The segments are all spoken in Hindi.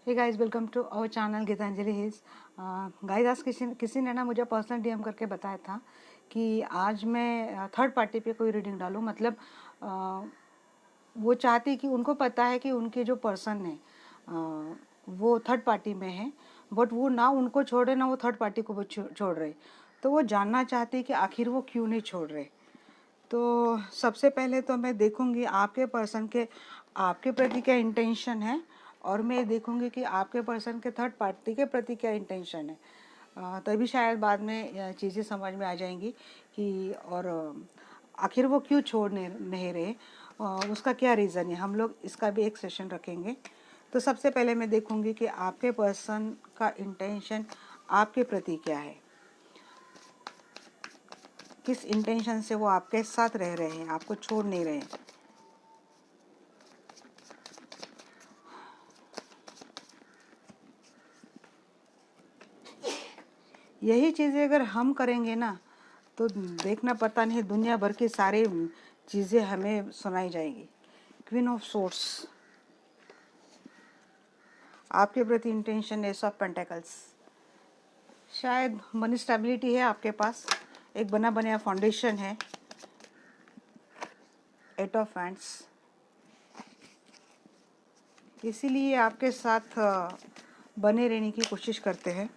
Hey guys, welcome to our channel Geetanjali Hills. Guys, आज किसी ने ना मुझे पर्सनल डीएम करके बताया था कि आज मैं थर्ड पार्टी पे कोई रीडिंग डालूं। मतलब वो चाहती कि उनको पता है कि उनके जो पर्सन है वो थर्ड पार्टी में है, बट वो ना उनको छोड़ रहे ना वो थर्ड पार्टी को वो छोड़ रहे। तो वो जानना चाहती कि आखिर वो क्यों नहीं छोड़ रहे। तो सबसे पहले तो मैं देखूंगी आपके पर्सन के आपके प्रति क्या इंटेंशन है, और मैं देखूंगी कि आपके पर्सन के थर्ड पार्टी के प्रति क्या इंटेंशन है। तभी शायद बाद में चीज़ें समझ में आ जाएंगी कि और आखिर वो क्यों छोड़ नहीं रहे, उसका क्या रीज़न है। हम लोग इसका भी एक सेशन रखेंगे। तो सबसे पहले मैं देखूंगी कि आपके पर्सन का इंटेंशन आपके प्रति क्या है, किस इंटेंशन से वो आपके साथ रह रहे हैं, आपको छोड़ नहीं रहे हैं। यही चीज़ें अगर हम करेंगे ना तो देखना पता नहीं दुनिया भर की सारी चीज़ें हमें सुनाई जाएगी। क्वीन ऑफ सोर्स, आपके प्रति इंटेंशन, एस ऑफ पेंटेकल्स। शायद मनी स्टेबिलिटी है आपके पास, एक बना बनाया फाउंडेशन है। एट ऑफ हैंड्स, इसीलिए आपके साथ बने रहने की कोशिश करते हैं।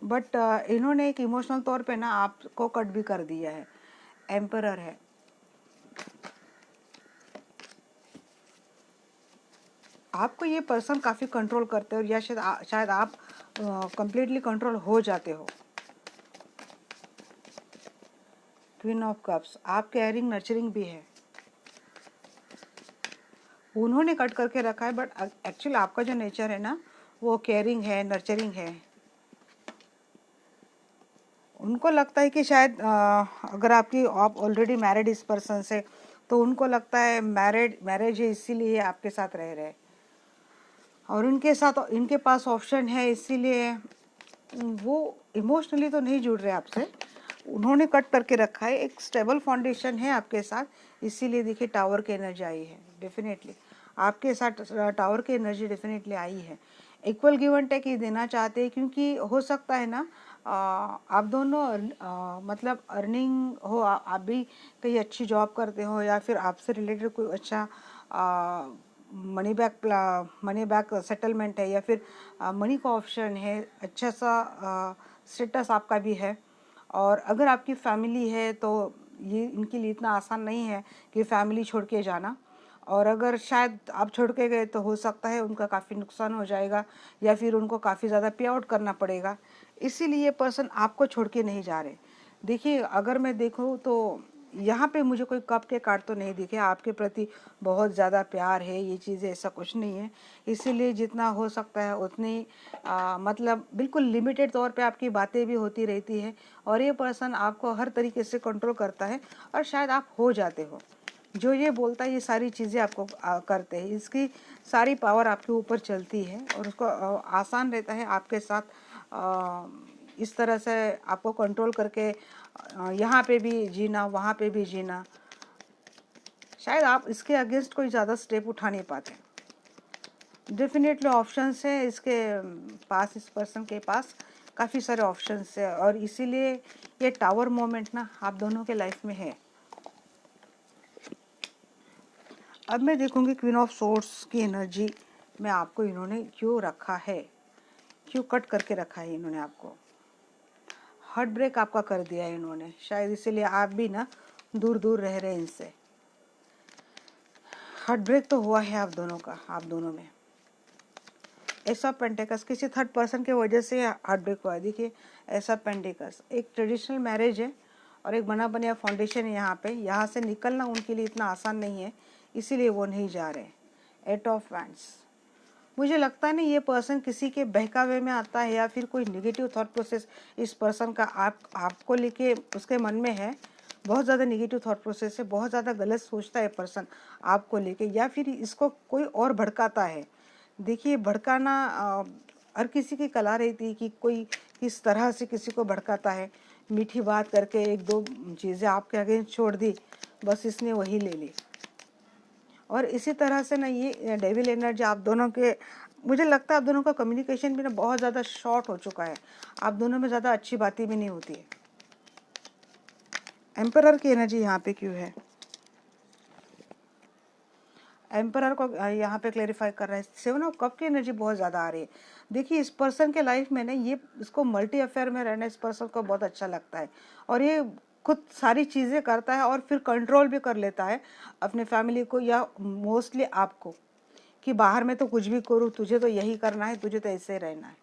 बट इन्होंने एक इमोशनल तौर पे ना आपको कट भी कर दिया है। एम्परर है, आपको ये पर्सन काफ़ी कंट्रोल करते हो, या शायद आप कंप्लीटली कंट्रोल हो जाते हो। क्वीन ऑफ कप्स, आप केयरिंग नर्चरिंग भी है। उन्होंने कट करके रखा है, बट एक्चुअली आपका जो नेचर है ना वो केयरिंग है, नर्चरिंग है। उनको लगता है कि शायद अगर आप ऑलरेडी मैरिड इस पर्सन से, तो उनको लगता है मैरिज है इसीलिए आपके साथ रह रहे हैं, और इनके पास ऑप्शन है, इसीलिए वो इमोशनली तो नहीं जुड़ रहे आपसे। उन्होंने कट करके रखा है। एक स्टेबल फाउंडेशन है आपके साथ, इसीलिए देखिए टावर की एनर्जी आई है। डेफिनेटली आपके साथ टावर की एनर्जी डेफिनेटली आई है। इक्वल गिव एंड टेक ही देना चाहते हैं, क्योंकि हो सकता है ना आप दोनों मतलब अर्निंग हो, आप भी कहीं अच्छी जॉब करते हो, या फिर आपसे रिलेटेड कोई अच्छा मनी बैक सेटलमेंट है, या फिर मनी का ऑप्शन है, अच्छा सा स्टेटस आपका भी है। और अगर आपकी फैमिली है तो ये इनके लिए इतना आसान नहीं है कि फैमिली छोड़ के जाना। और अगर शायद आप छोड़ के गए तो हो सकता है उनका काफ़ी नुकसान हो जाएगा, या फिर उनको काफ़ी ज़्यादा पे आउट करना पड़ेगा। इसीलिए पर्सन आपको छोड़ के नहीं जा रहे। देखिए, अगर मैं देखूँ तो यहाँ पे मुझे कोई कप के कार्ड तो नहीं दिखे। आपके प्रति बहुत ज़्यादा प्यार है, ये चीज़ें ऐसा कुछ नहीं है। इसीलिए जितना हो सकता है उतनी मतलब बिल्कुल लिमिटेड तौर पे आपकी बातें भी होती रहती है, और ये पर्सन आपको हर तरीके से कंट्रोल करता है, और शायद आप हो जाते हो। जो ये बोलता है ये सारी चीज़ें आपको करते हैं, इसकी सारी पावर आपके ऊपर चलती है, और उसको आसान रहता है आपके साथ इस तरह से आपको कंट्रोल करके यहाँ पे भी जीना, वहाँ पे भी जीना। शायद आप इसके अगेंस्ट कोई ज़्यादा स्टेप उठा नहीं पाते। डेफिनेटली ऑप्शंस है इसके पास, इस पर्सन के पास काफ़ी सारे ऑप्शंस है, और इसीलिए ये टावर मोमेंट ना आप दोनों के लाइफ में है। अब मैं देखूंगी क्वीन ऑफ सोर्स की एनर्जी में आपको इन्होंने क्यों रखा है, क्यों कट करके रखा है इन्होंने आपको। हार्ट ब्रेक आपका कर दिया है इन्होंने, शायद इसीलिए आप भी ना दूर दूर रह रहे हैं इनसे। हार्ट ब्रेक तो हुआ है आप दोनों में। ऐसा पेंटिकल्स किसी थर्ड पर्सन के वजह से हार्ट ब्रेक हुआ है। देखिए, ऐसा पेंटिकल्स एक ट्रेडिशनल मैरिज है, और एक बना बनाया फाउंडेशन है यहाँ पे। यहाँ से निकलना उनके लिए इतना आसान नहीं है, इसीलिए वो नहीं जा रहे। एट ऑफ वैंड्स, मुझे लगता है ना ये पर्सन किसी के बहकावे में आता है, या फिर कोई नेगेटिव थॉट प्रोसेस इस पर्सन का आपको लेके उसके मन में है। बहुत ज़्यादा नेगेटिव थॉट प्रोसेस है, बहुत ज़्यादा गलत सोचता है पर्सन आपको लेके, या फिर इसको कोई और भड़काता है। देखिए, भड़काना हर किसी की कला रहती है कि कोई किस तरह से किसी को भड़काता है। मीठी बात करके एक दो चीज़ें आपके आगे छोड़ दी, बस इसने वही ले ली। और इसी तरह से ना ये डेविल एनर्जी आप दोनों के, मुझे लगता है आप दोनों का कम्युनिकेशन भी ना बहुत ज़्यादा शॉर्ट हो चुका है, आप दोनों में ज़्यादा अच्छी बातें भी नहीं होती है। एम्परर की एनर्जी यहाँ पे क्यों है? एम्परर को यहाँ पे क्लेरिफाई कर रहा है। 7 ऑफ कप की एनर्जी बहुत ज़्यादा आ रही है। देखिए इस पर्सन के लाइफ में ना ये, इसको मल्टी अफेयर में रहना इस पर्सन को बहुत अच्छा लगता है, और ये खुद सारी चीज़ें करता है और फिर कंट्रोल भी कर लेता है अपने फैमिली को या मोस्टली आपको, कि बाहर में तो कुछ भी करूँ, तुझे तो यही करना है, तुझे तो ऐसे ही रहना है।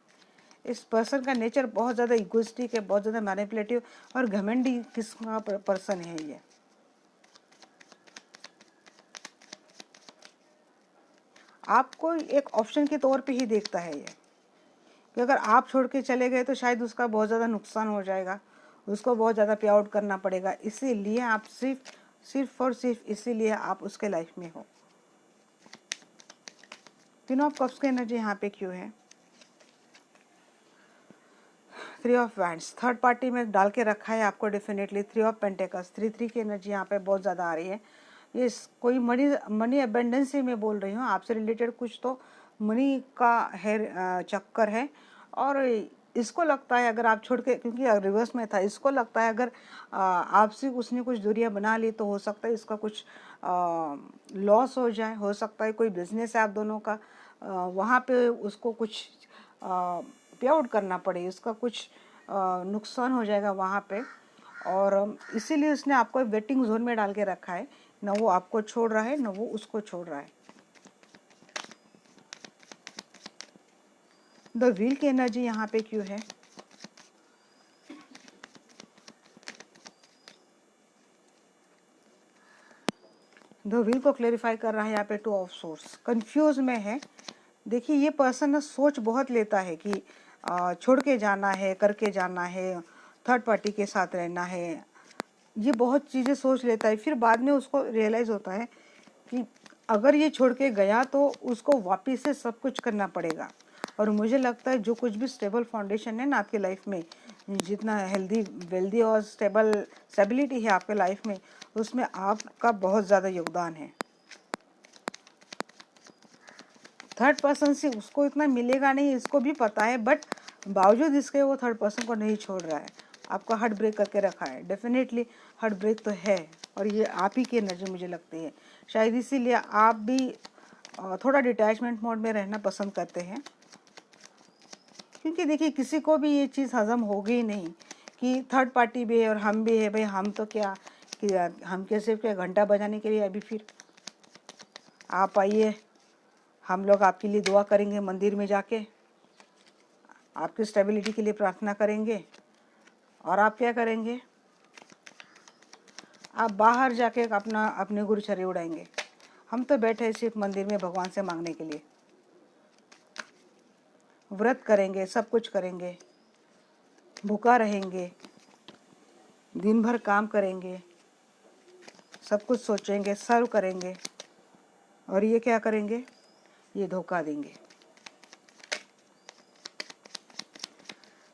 इस पर्सन का नेचर बहुत ज़्यादा इगोइस्टिक है, बहुत ज़्यादा मैनिपुलेटिव और घमंडी किस्म का पर्सन है ये। आपको एक ऑप्शन के तौर पे ही देखता है ये, कि अगर आप छोड़ के चले गए तो शायद उसका बहुत ज़्यादा नुकसान हो जाएगा, उसको बहुत ज़्यादा पे आउट करना पड़ेगा, इसीलिए आप सिर्फ और सिर्फ इसीलिए आप उसके लाइफ में हो। 3 ऑफ कप्स की एनर्जी यहाँ पे क्यों है? 3 ऑफ वैंड्स थर्ड पार्टी में डाल के रखा है आपको डेफिनेटली। 3 ऑफ पेंटेकल्स 3 की एनर्जी यहाँ पे बहुत ज़्यादा आ रही है। ये कोई मनी अबेंडेंसी में बोल रही हूँ, आपसे रिलेटेड कुछ तो मनी का है चक्कर है, और इसको लगता है अगर आप छोड़ के, क्योंकि रिवर्स में था, इसको लगता है अगर आपसे उसने कुछ दूरियां बना ली तो हो सकता है इसका कुछ लॉस हो जाए, हो सकता है कोई बिजनेस है आप दोनों का, वहाँ पे उसको कुछ पे आउट करना पड़े, इसका कुछ नुकसान हो जाएगा वहाँ पे, और इसीलिए उसने आपको वेटिंग जोन में डाल के रखा है, ना वो आपको छोड़ रहा है ना वो उसको छोड़ रहा है। द व्हील की एनर्जी यहाँ पे क्यों है? द व्हील को क्लेरिफाई कर रहा है यहाँ पे 2 ऑफ सोर्स, कंफ्यूज में है। देखिए ये पर्सन ना सोच बहुत लेता है कि छोड़ के जाना है, करके जाना है, थर्ड पार्टी के साथ रहना है, ये बहुत चीज़ें सोच लेता है, फिर बाद में उसको रियलाइज़ होता है कि अगर ये छोड़ के गया तो उसको वापस से सब कुछ करना पड़ेगा। और मुझे लगता है जो कुछ भी स्टेबल फाउंडेशन है ना आपके लाइफ में, जितना हेल्दी वेल्दी और स्टेबिलिटी है आपके लाइफ में, उसमें आपका बहुत ज़्यादा योगदान है। थर्ड पर्सन से उसको इतना मिलेगा नहीं, इसको भी पता है, बट बावजूद इसके वो थर्ड पर्सन को नहीं छोड़ रहा है, आपको हार्ट ब्रेक करके रखा है। डेफिनेटली हार्ट ब्रेक तो है, और ये आप ही की एनर्जी मुझे लगती है, शायद इसीलिए आप भी थोड़ा डिटैचमेंट मोड में रहना पसंद करते हैं, क्योंकि देखिए किसी को भी ये चीज़ हजम होगी नहीं कि थर्ड पार्टी भी है और हम भी है। भाई हम तो क्या, कि हम कैसे क्या घंटा बजाने के लिए अभी फिर आप आइए, हम लोग आपके लिए दुआ करेंगे, मंदिर में जाके आपकी स्टेबिलिटी के लिए प्रार्थना करेंगे, और आप क्या करेंगे, आप बाहर जाके अपने गुरुचर्य उड़ाएंगे। हम तो बैठे सिर्फ मंदिर में भगवान से मांगने के लिए, व्रत करेंगे, सब कुछ करेंगे, भूखा रहेंगे, दिन भर काम करेंगे, सब कुछ सोचेंगे, सर्व करेंगे, और ये क्या करेंगे, ये धोखा देंगे।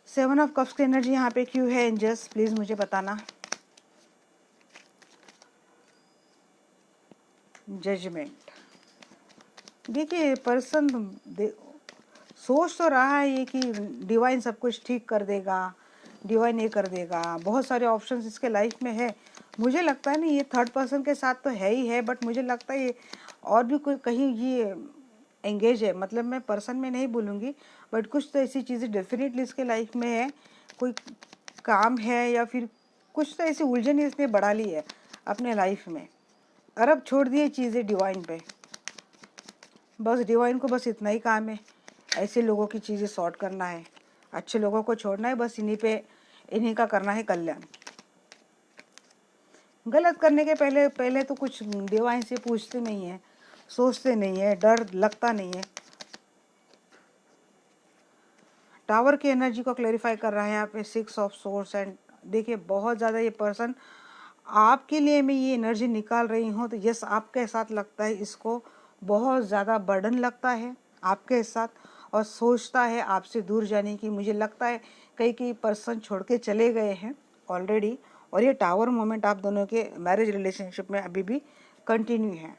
7 ऑफ कप्स की एनर्जी यहाँ पे क्यों है एंजल्स, प्लीज मुझे बताना। जजमेंट, देखिए पर्सन सोच तो रहा है ये कि डिवाइन सब कुछ ठीक कर देगा, डिवाइन ये कर देगा, बहुत सारे ऑप्शंस इसके लाइफ में है। मुझे लगता है ना ये थर्ड पर्सन के साथ तो है ही है, बट मुझे लगता है ये और भी कोई कहीं ये एंगेज है, मतलब मैं पर्सन में नहीं बोलूँगी, बट कुछ तो ऐसी चीज़ें डेफिनेटली इसके लाइफ में है, कोई काम है या फिर कुछ तो ऐसी उलझन इसने बढ़ा ली है अपने लाइफ में, और अब छोड़ दिए चीज़ें डिवाइन पे। बस डिवाइन को बस इतना ही काम है, ऐसे लोगों की चीज़ें सॉर्ट करना है, अच्छे लोगों को छोड़ना है, बस इन्हीं का करना है कल्याण। गलत करने के पहले तो कुछ डिवाइन से पूछते नहीं है, सोचते नहीं है, डर लगता नहीं है। टावर की एनर्जी को क्लेरिफाई कर रहा है यहाँ पे 6 ऑफ सोर्स। एंड देखिए बहुत ज़्यादा ये पर्सन आपके लिए मैं ये एनर्जी निकाल रही हूँ, तो यस आपके साथ लगता है इसको बहुत ज़्यादा बर्डन लगता है आपके साथ, और सोचता है आपसे दूर जाने की। मुझे लगता है कई पर्सन छोड़ के चले गए हैं ऑलरेडी, और ये टावर मोमेंट आप दोनों के मैरिज रिलेशनशिप में अभी भी कंटिन्यू है।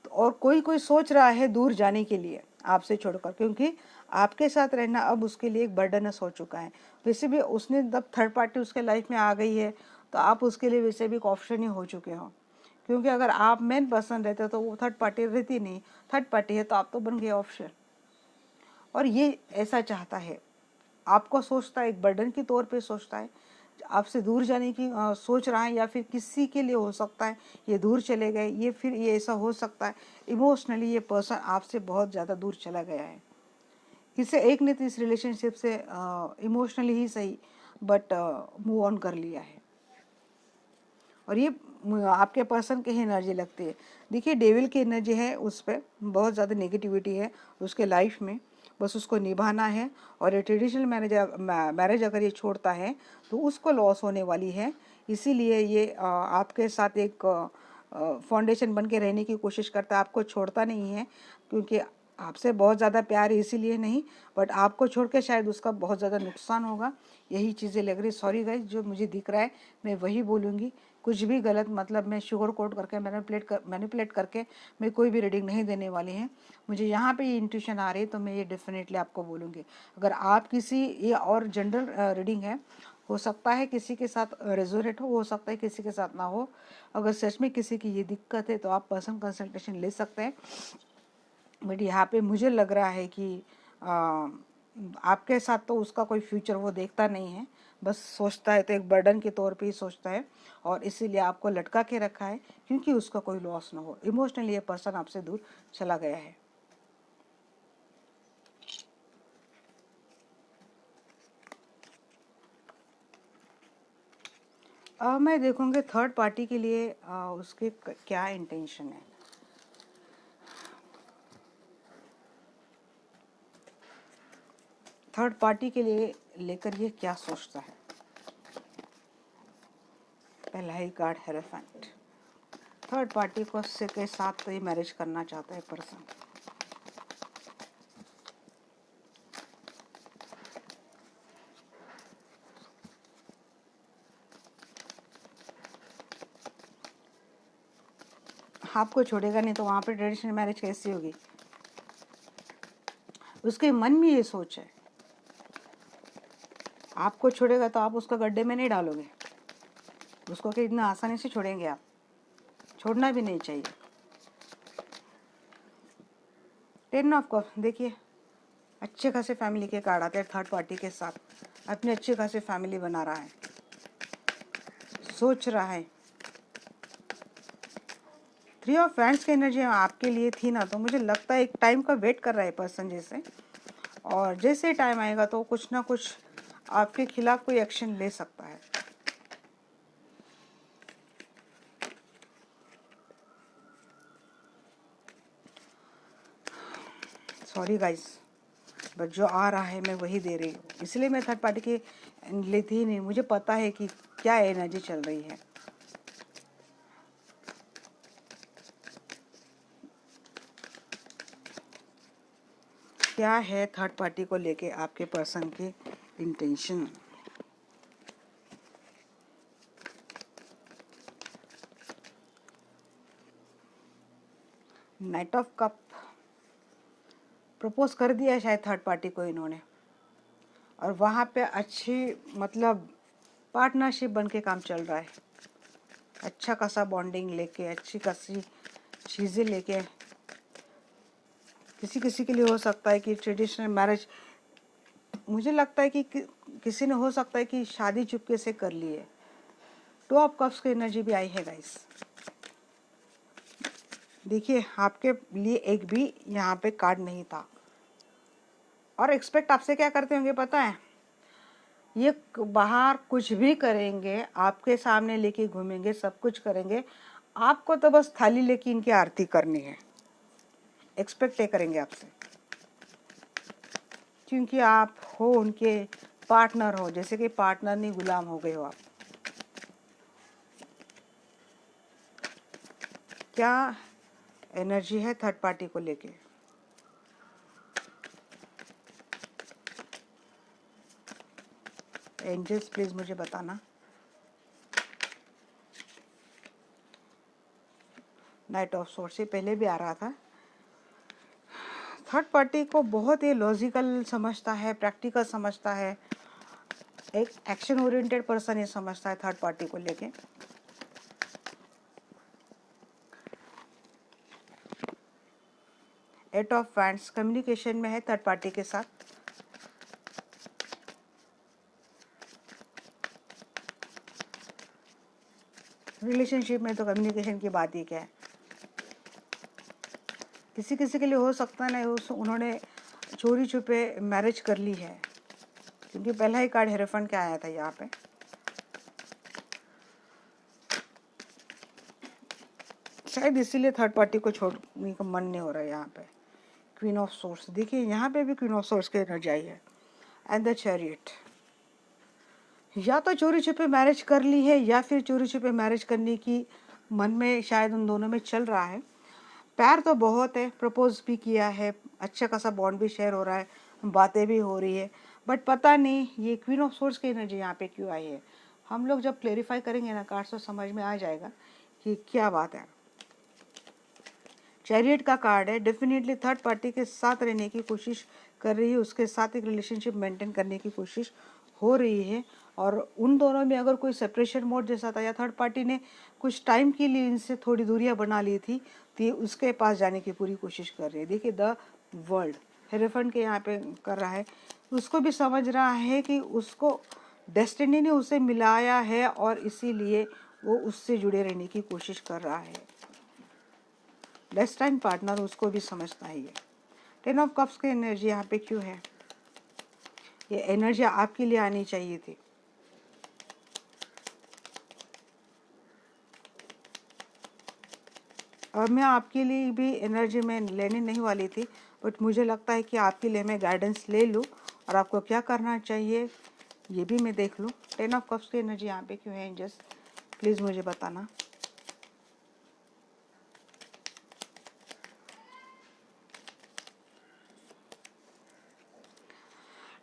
और कोई कोई सोच रहा है दूर जाने के लिए आपसे छोड़कर, क्योंकि आपके साथ रहना अब उसके लिए एक बर्डनस हो चुका है। वैसे भी उसने जब थर्ड पार्टी उसके लाइफ में आ गई है तो आप उसके लिए वैसे भी एक ऑप्शन ही हो चुके हो, क्योंकि अगर आप मेन पर्सन रहते तो वो थर्ड पार्टी रहती नहीं। थर्ड पार्टी है तो आप तो बन गए ऑप्शन। और ये ऐसा चाहता है, आपको सोचता है, एक बर्डन के तौर पे सोचता है, आपसे दूर जाने की सोच रहा है, या फिर किसी के लिए हो सकता है ये दूर चले गए, ये फिर ये ऐसा हो सकता है इमोशनली ये पर्सन आपसे बहुत ज़्यादा दूर चला गया है। किसी एक ने तो इस रिलेशनशिप से इमोशनली ही सही बट मूव ऑन कर लिया है। और ये आपके पर्सन की ही एनर्जी लगती है। देखिए डेविल की एनर्जी है उस पर, बहुत ज़्यादा नेगेटिविटी है उसके लाइफ में, बस उसको निभाना है। और ये ट्रेडिशनल मैरिज अगर ये छोड़ता है तो उसको लॉस होने वाली है। इसीलिए ये आपके साथ एक फाउंडेशन बन के रहने की कोशिश करता है, आपको छोड़ता नहीं है, क्योंकि आपसे बहुत ज़्यादा प्यार है इसीलिए नहीं, बट आपको छोड़ के शायद उसका बहुत ज़्यादा नुकसान होगा। यही चीज़ें लग रही। सॉरी गाइस, जो मुझे दिख रहा है मैं वही बोलूँगी, कुछ भी गलत मतलब मैं शुगर कोट करके मैनिपुलेट करके मैं कोई भी रीडिंग नहीं देने वाली है। मुझे यहाँ पे ये इंट्यूशन आ रही है तो मैं ये डेफिनेटली आपको बोलूँगी। अगर आप किसी, ये और जनरल रीडिंग है, हो सकता है किसी के साथ रेजोनेट हो सकता है किसी के साथ ना हो। अगर सच में किसी की ये दिक्कत है तो आप पर्सनल कंसल्टेशन ले सकते हैं। बट यहाँ पे मुझे लग रहा है कि आपके साथ तो उसका कोई फ्यूचर वो देखता नहीं है, बस सोचता है तो एक बर्डन के तौर पे ही सोचता है, और इसीलिए आपको लटका के रखा है क्योंकि उसका कोई लॉस ना हो। इमोशनली ये पर्सन आपसे दूर चला गया है। मैं देखूंगी थर्ड पार्टी के लिए उसके क्या इंटेंशन है। थर्ड पार्टी के लिए लेकर ये क्या सोचता है। पहला ही कार्ड हेरोफेंट। थर्ड पार्टी को से के साथ तो ये मैरिज करना चाहता है पर्सन। आपको छोड़ेगा नहीं तो वहाँ पे ट्रेडिशनल मैरिज कैसी होगी। उसके मन में ये सोच है, आपको छोड़ेगा तो आप उसको गड्ढे में नहीं डालोगे, उसको कि इतना आसानी से छोड़ेंगे आप, छोड़ना भी नहीं चाहिए। टेन ऑफ कप, देखिए अच्छे खासे फैमिली के कार्ड आते हैं। थर्ड पार्टी के साथ अपनी अच्छी खासी फैमिली बना रहा है, सोच रहा है। थ्री ऑफ फ्रेंड्स की एनर्जी आपके लिए थी ना, तो मुझे लगता है एक टाइम का वेट कर रहा है पर्सन जैसे, और जैसे टाइम आएगा तो कुछ ना कुछ आपके खिलाफ कोई एक्शन ले सकता है। सॉरी गाइस, बट जो आ रहा है मैं वही दे रही हूँ, इसलिए मैं थर्ड पार्टी की लेती ही नहीं। मुझे पता है कि क्या एनर्जी चल रही है। क्या है थर्ड पार्टी को लेके आपके पर्सन की intention. Night of cup, propose कर दिया है शायद थर्ड पार्टी को इन्होंने, और वहाँ पे अच्छी मतलब पार्टनरशिप बन के काम चल रहा है। अच्छा खासा बॉन्डिंग लेके, अच्छी खासी चीज़ें लेके। किसी किसी के लिए हो सकता है कि ट्रेडिशनल मैरिज, मुझे लगता है कि किसी ने हो सकता है कि शादी चुपके से कर ली है। टू ऑफ कप्स की एनर्जी भी आई है गाइस। देखिए आपके लिए एक भी यहाँ पे कार्ड नहीं था, और एक्सपेक्ट आपसे क्या करते होंगे पता है, ये बाहर कुछ भी करेंगे, आपके सामने लेके घूमेंगे, सब कुछ करेंगे, आपको तो बस थाली लेके इनकी आरती करनी है। एक्सपेक्ट ये करेंगे आपसे, क्योंकि आप हो उनके पार्टनर हो, जैसे कि पार्टनर नहीं गुलाम हो गए हो आप। क्या एनर्जी है थर्ड पार्टी को लेके। एंजल्स प्लीज मुझे बताना। नाइट ऑफ सोर्स से पहले भी आ रहा था। थर्ड पार्टी को बहुत ही लॉजिकल समझता है, प्रैक्टिकल समझता है, एक एक्शन ओरिएंटेड पर्सन ये समझता है थर्ड पार्टी को लेके। एट ऑफ वैंड्स कम्युनिकेशन में है थर्ड पार्टी के साथ। रिलेशनशिप में तो कम्युनिकेशन की बात ही क्या है। किसी किसी के लिए हो सकता है ना उन्होंने चोरी छुपे मैरिज कर ली है, क्योंकि पहला ही कार्ड हेरोफेंट क्या आया था यहाँ पे। शायद इसीलिए थर्ड पार्टी को छोड़ने का मन नहीं हो रहा है यहाँ पे। क्वीन ऑफ सोर्स देखिए, यहाँ पे भी क्वीन ऑफ सोर्स की एनर्जी आई है। एंड द चैरियट, या तो चोरी छुपे मैरिज कर ली है या फिर चोरी छुपे मैरिज करने की मन में शायद उन दोनों में चल रहा है। प्यार तो बहुत है, प्रपोज भी किया है, अच्छा खासा बॉन्ड भी शेयर हो रहा है, बातें भी हो रही है, बट पता नहीं ये क्वीन ऑफ सोर्स की एनर्जी यहाँ पे क्यों आई है। हम लोग जब क्लेरिफाई करेंगे ना कार्ड तो समझ में आ जाएगा कि क्या बात है। चैरियट का कार्ड है, डेफिनेटली थर्ड पार्टी के साथ रहने की कोशिश कर रही है, उसके साथ एक रिलेशनशिप मेंटेन करने की कोशिश हो रही है। और उन दोनों में अगर कोई सेपरेशन मोड जैसा था या थर्ड पार्टी ने कुछ टाइम के लिए इनसे थोड़ी दूरियां बना ली थी, तो ये उसके पास जाने की पूरी कोशिश कर रही है। देखिए द वर्ल्ड हेरोफेंट के यहाँ पे कर रहा है, उसको भी समझ रहा है कि उसको डेस्टिनी ने उसे मिलाया है और इसीलिए वो उससे जुड़े रहने की कोशिश कर रहा है। लेस टाइम पार्टनर उसको भी समझना ही है। टेन ऑफ कप्स की एनर्जी यहाँ पे क्यों है? ये एनर्जी आपके लिए आनी चाहिए थी। और मैं आपके लिए भी एनर्जी में लेने नहीं वाली थी, बट मुझे लगता है कि आपके लिए मैं गाइडेंस ले लूँ और आपको क्या करना चाहिए ये भी मैं देख लूँ। टेन ऑफ कप्स की एनर्जी यहाँ पे क्यों है एंजल्स, प्लीज़ मुझे बताना।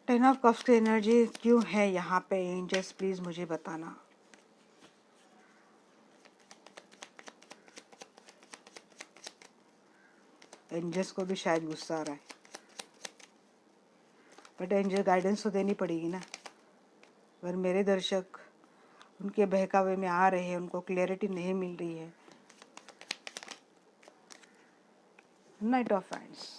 टेन ऑफ कप्स की एनर्जी क्यों है यहाँ पे एंजल्स, प्लीज़ मुझे बताना। एंजल्स को भी शायद गुस्सा आ रहा है, बट एंजल गाइडेंस तो देनी पड़ेगी ना। अगर मेरे दर्शक उनके बहकावे में आ रहे हैं, उनको क्लैरिटी नहीं मिल रही है। नाइट ऑफ वैंड्स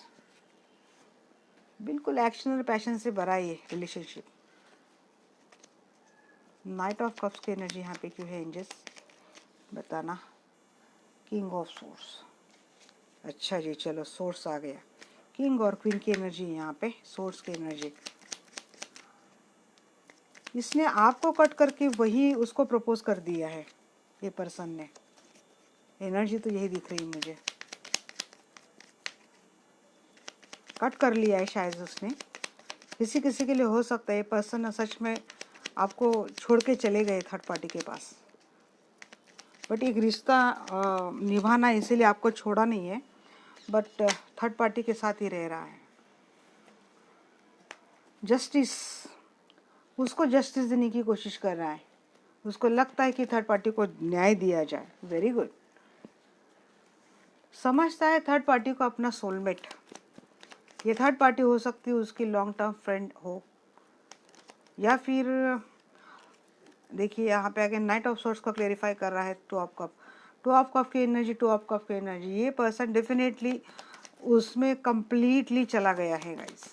बिल्कुल एक्शन और पैशन से भरा ये रिलेशनशिप। नाइट ऑफ कप्स की एनर्जी यहाँ पे क्यों है एंजल्स, बताना। किंग ऑफ सोर्स, अच्छा जी चलो सोर्स आ गया। किंग और क्वीन की एनर्जी यहाँ पे, सोर्स की एनर्जी। इसने आपको कट करके वही उसको प्रपोज कर दिया है ये पर्सन ने, एनर्जी तो यही दिख रही है मुझे। कट कर लिया है शायद उसने। किसी किसी के लिए हो सकता है ये पर्सन सच में आपको छोड़ के चले गए थर्ड पार्टी के पास, बट एक रिश्ता निभाना इसीलिए आपको छोड़ा नहीं है, बट थर्ड पार्टी के साथ ही रह रहा है। जस्टिस, उसको जस्टिस देने की कोशिश कर रहा है, उसको लगता है कि थर्ड पार्टी को न्याय दिया जाए। Very good. समझता है थर्ड पार्टी को अपना सोलमेट। ये थर्ड पार्टी हो सकती है उसकी लॉन्ग टर्म फ्रेंड हो, या फिर देखिए यहाँ पे अगेन नाइट ऑफ सोर्स को क्लेरिफाई कर रहा है। Two of cup, two of cup की एनर्जी, टू ऑफ कप की एनर्जी। ये पर्सन डेफिनेटली उसमें कंप्लीटली चला गया है गाइस।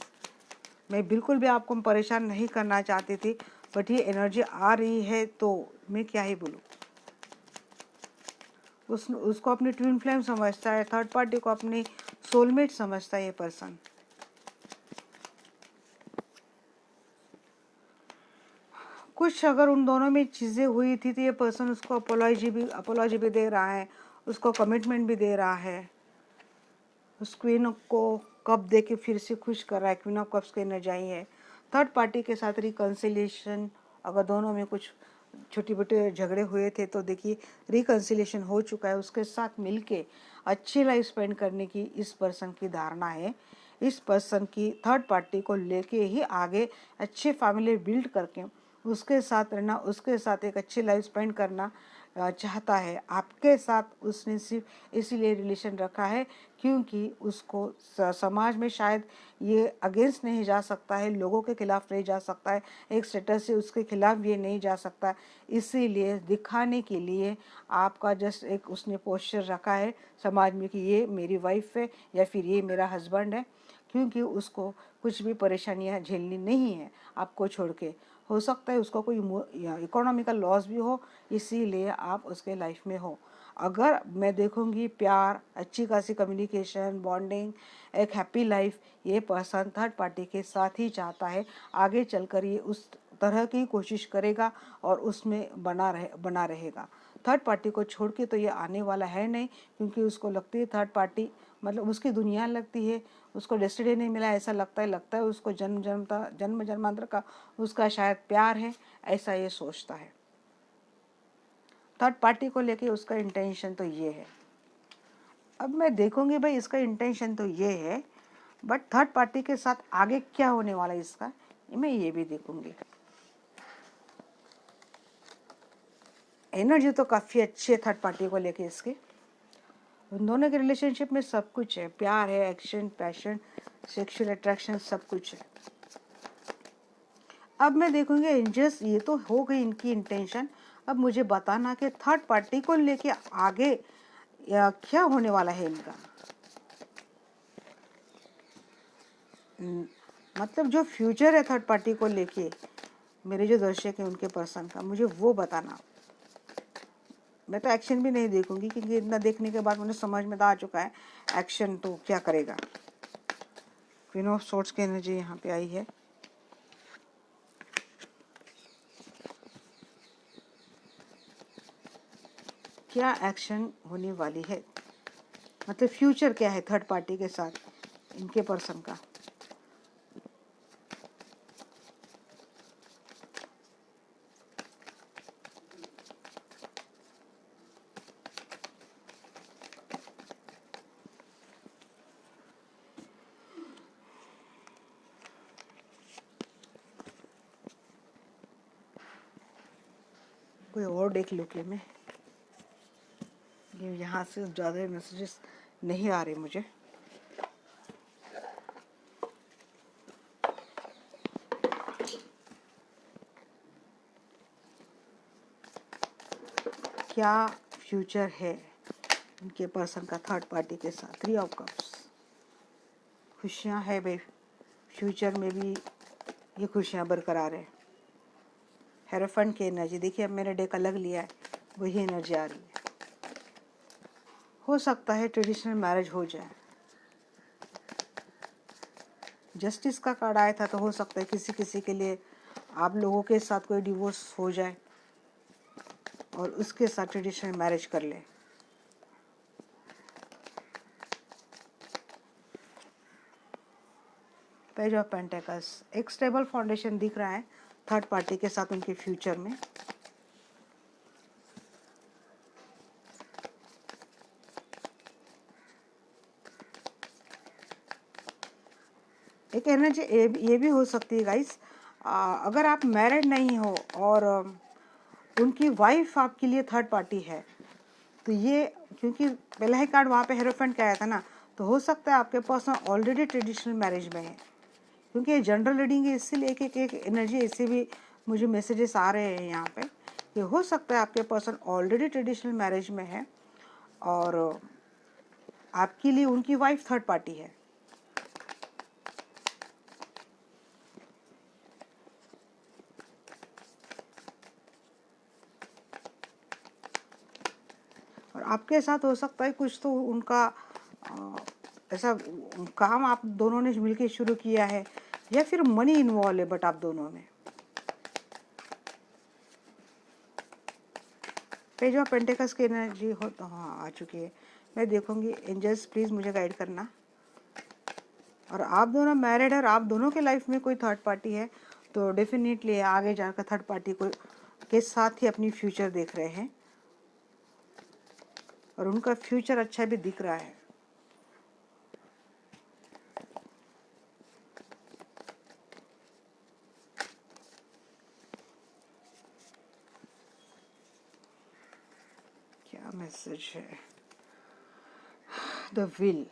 मैं बिल्कुल भी आपको परेशान नहीं करना चाहती थी, बट ये एनर्जी आ रही है तो मैं क्या ही बोलूँ। उसको अपनी ट्विन फ्लेम समझता है, थर्ड पार्टी को अपनी सोलमेट समझता है ये पर्सन। कुछ अगर उन दोनों में चीज़ें हुई थी तो ये पर्सन उसको अपोलॉजी भी दे रहा है, उसको कमिटमेंट भी दे रहा है, उस क्वीन को कप दे के फिर से खुश कर रहा है। क्वीन ऑफ कप्स की एनर्जी आई है। थर्ड पार्टी के साथ रिकन्सिलेशन, अगर दोनों में कुछ छोटे मोटे झगड़े हुए थे तो देखिए रिकन्सिलेशन हो चुका है। उसके साथ मिलके अच्छी लाइफ स्पेंड करने की इस पर्सन की धारणा है। इस पर्सन की थर्ड पार्टी को लेके ही आगे अच्छी फैमिली बिल्ड करके उसके साथ रहना, उसके साथ एक अच्छी लाइफ स्पेंड करना, चाहता है आपके साथ, उसने सिर्फ इसीलिए रिलेशन रखा है क्योंकि उसको समाज में शायद ये अगेंस्ट नहीं जा सकता है, लोगों के खिलाफ नहीं जा सकता है, एक स्टेटस से उसके खिलाफ ये नहीं जा सकता है, इसीलिए दिखाने के लिए आपका जस्ट एक उसने पोस्चर रखा है समाज में कि ये मेरी वाइफ है या फिर ये मेरा हस्बैंड है, क्योंकि उसको कुछ भी परेशानियां झेलनी नहीं है आपको छोड़ के। हो सकता है उसको कोई इकोनॉमिकल लॉस भी हो, इसीलिए आप उसके लाइफ में हो। अगर मैं देखूंगी प्यार, अच्छी खासी कम्युनिकेशन, बॉन्डिंग, एक हैप्पी लाइफ, ये पर्सन थर्ड पार्टी के साथ ही चाहता है। आगे चलकर ये उस तरह की कोशिश करेगा और उसमें बना रहेगा। थर्ड पार्टी को छोड़ के तो ये आने वाला है नहीं, क्योंकि उसको लगती है थर्ड पार्टी मतलब उसकी दुनिया लगती है, उसको डेस्टिनी नहीं मिला ऐसा लगता है उसको जन्म जन्मांतर का उसका शायद प्यार है, ऐसा ये सोचता है। थर्ड पार्टी को लेके उसका इंटेंशन तो ये है। अब मैं देखूंगी भाई इसका इंटेंशन तो ये है, बट थर्ड पार्टी के साथ आगे क्या होने वाला है इसका, मैं ये भी देखूंगी। एनर्जी तो काफ़ी अच्छी है थर्ड पार्टी को लेके इसके। उन दोनों के रिलेशनशिप में सब कुछ है, प्यार है, एक्शन, पैशन, सेक्सुअल अट्रैक्शन, सब कुछ है। अब मैं देखूंगी एंजल्स, ये तो हो गई इनकी इंटेंशन। अब मुझे बताना कि थर्ड पार्टी को लेके आगे क्या होने वाला है इनका। मतलब जो फ्यूचर है थर्ड पार्टी को लेके, मेरे जो दर्शक है उनके पर्सन का, मुझे वो बताना। मैं तो एक्शन भी नहीं देखूंगी, क्योंकि इतना देखने के बाद मुझे समझ में तो आ चुका है एक्शन तो क्या करेगा। क्वीन ऑफ सोर्ड्स की एनर्जी यहाँ पे आई है। क्या एक्शन होने वाली है, मतलब फ्यूचर क्या है थर्ड पार्टी के साथ इनके पर्सन का। कोई और देख लो कि मैं यहाँ से ज़्यादा मैसेजेस नहीं आ रहे मुझे। क्या फ्यूचर है इनके पर्सन का थर्ड पार्टी के साथ। 3 ऑफ कप्स, खुशियाँ है भाई, फ्यूचर में भी ये खुशियाँ बरकरार है। हेरोफेंट की एनर्जी देखिए, अब मैंने डेक अलग लिया है, वही एनर्जी आ रही है। हो सकता है ट्रेडिशनल मैरिज हो जाए। जस्टिस का कार्ड आया था, तो हो सकता है किसी किसी के लिए आप लोगों के साथ कोई डिवोर्स हो जाए और उसके साथ ट्रेडिशनल मैरिज कर ले। पेज ऑफ पेंटिकल्स, एक स्टेबल फाउंडेशन दिख रहा है थर्ड पार्टी के साथ उनके फ्यूचर में। एक एनर्जी ये भी हो सकती है गाइस, अगर आप मैरिड नहीं हो और उनकी वाइफ आपके लिए थर्ड पार्टी है, तो ये, क्योंकि पहला ही कार्ड वहाँ पे हेरोफेंट का आया था ना, तो हो सकता है आपके पर्सन ऑलरेडी ट्रेडिशनल मैरिज में है। क्योंकि ये जनरल रीडिंग है, इसीलिए एक एनर्जी ऐसे भी मुझे मैसेजेस आ रहे हैं यहाँ पे कि हो सकता है आपके पर्सन ऑलरेडी ट्रेडिशनल मैरिज में है और आपके लिए उनकी वाइफ थर्ड पार्टी है। और आपके साथ हो सकता है कुछ तो उनका ऐसा काम आप दोनों ने मिलकर शुरू किया है, या फिर मनी इन्वॉल्व है बट आप दोनों में। पेज ऑफ पेंटिकल्स की एनर्जी हो तो हाँ आ चुकी है। मैं देखूंगी एंजल्स प्लीज मुझे गाइड करना। और आप दोनों मैरिड है और आप दोनों के लाइफ में कोई थर्ड पार्टी है, तो डेफिनेटली आगे जाकर थर्ड पार्टी को के साथ ही अपनी फ्यूचर देख रहे हैं और उनका फ्यूचर अच्छा भी दिख रहा है। क्या मैसेज है? The will,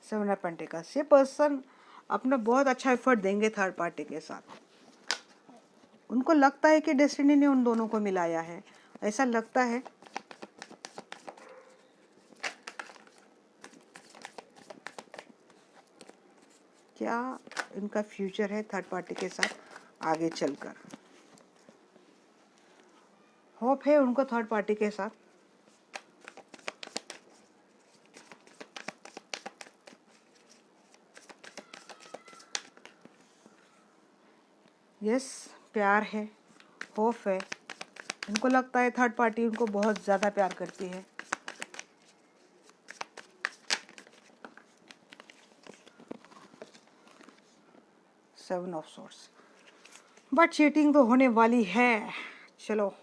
7 of pentacles. ये पर्सन अपना बहुत अच्छा एफर्ट देंगे थर्ड पार्टी के साथ। उनको लगता है कि डेस्टिनी ने उन दोनों को मिलाया है, ऐसा लगता है। क्या इनका फ्यूचर है थर्ड पार्टी के साथ आगे चलकर? होप है उनको थर्ड पार्टी के साथ। यस, प्यार है, होप है। इनको लगता है थर्ड पार्टी उनको बहुत ज़्यादा प्यार करती है। Seven of swords, but cheating तो होने वाली है। चलो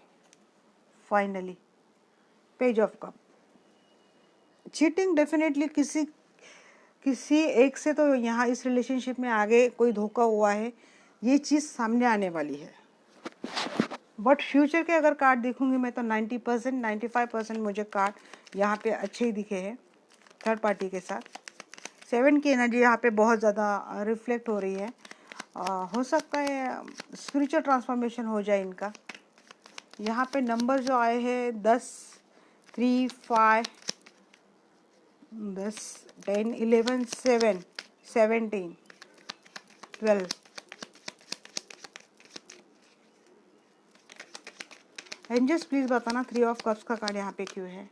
finally page of cup. Cheating definitely किसी एक से तो यहाँ इस रिलेशनशिप में आगे कोई धोखा हुआ है, ये चीज़ सामने आने वाली है। बट फ्यूचर के अगर कार्ड देखूंगी मैं तो 90% 95% मुझे कार्ड यहाँ पे अच्छे ही दिखे हैं थर्ड पार्टी के साथ। 7 की एनर्जी यहाँ पे बहुत ज़्यादा रिफ्लेक्ट हो रही है। हो सकता है स्पिरिचुअल ट्रांसफॉर्मेशन हो जाए इनका। यहाँ पे नंबर जो आए हैं 10, 3, 5, 10, 10, 11, 7, 17, 12। एंजल्स प्लीज बताना 3 ऑफ कप्स का कार्ड यहाँ पे क्यों है?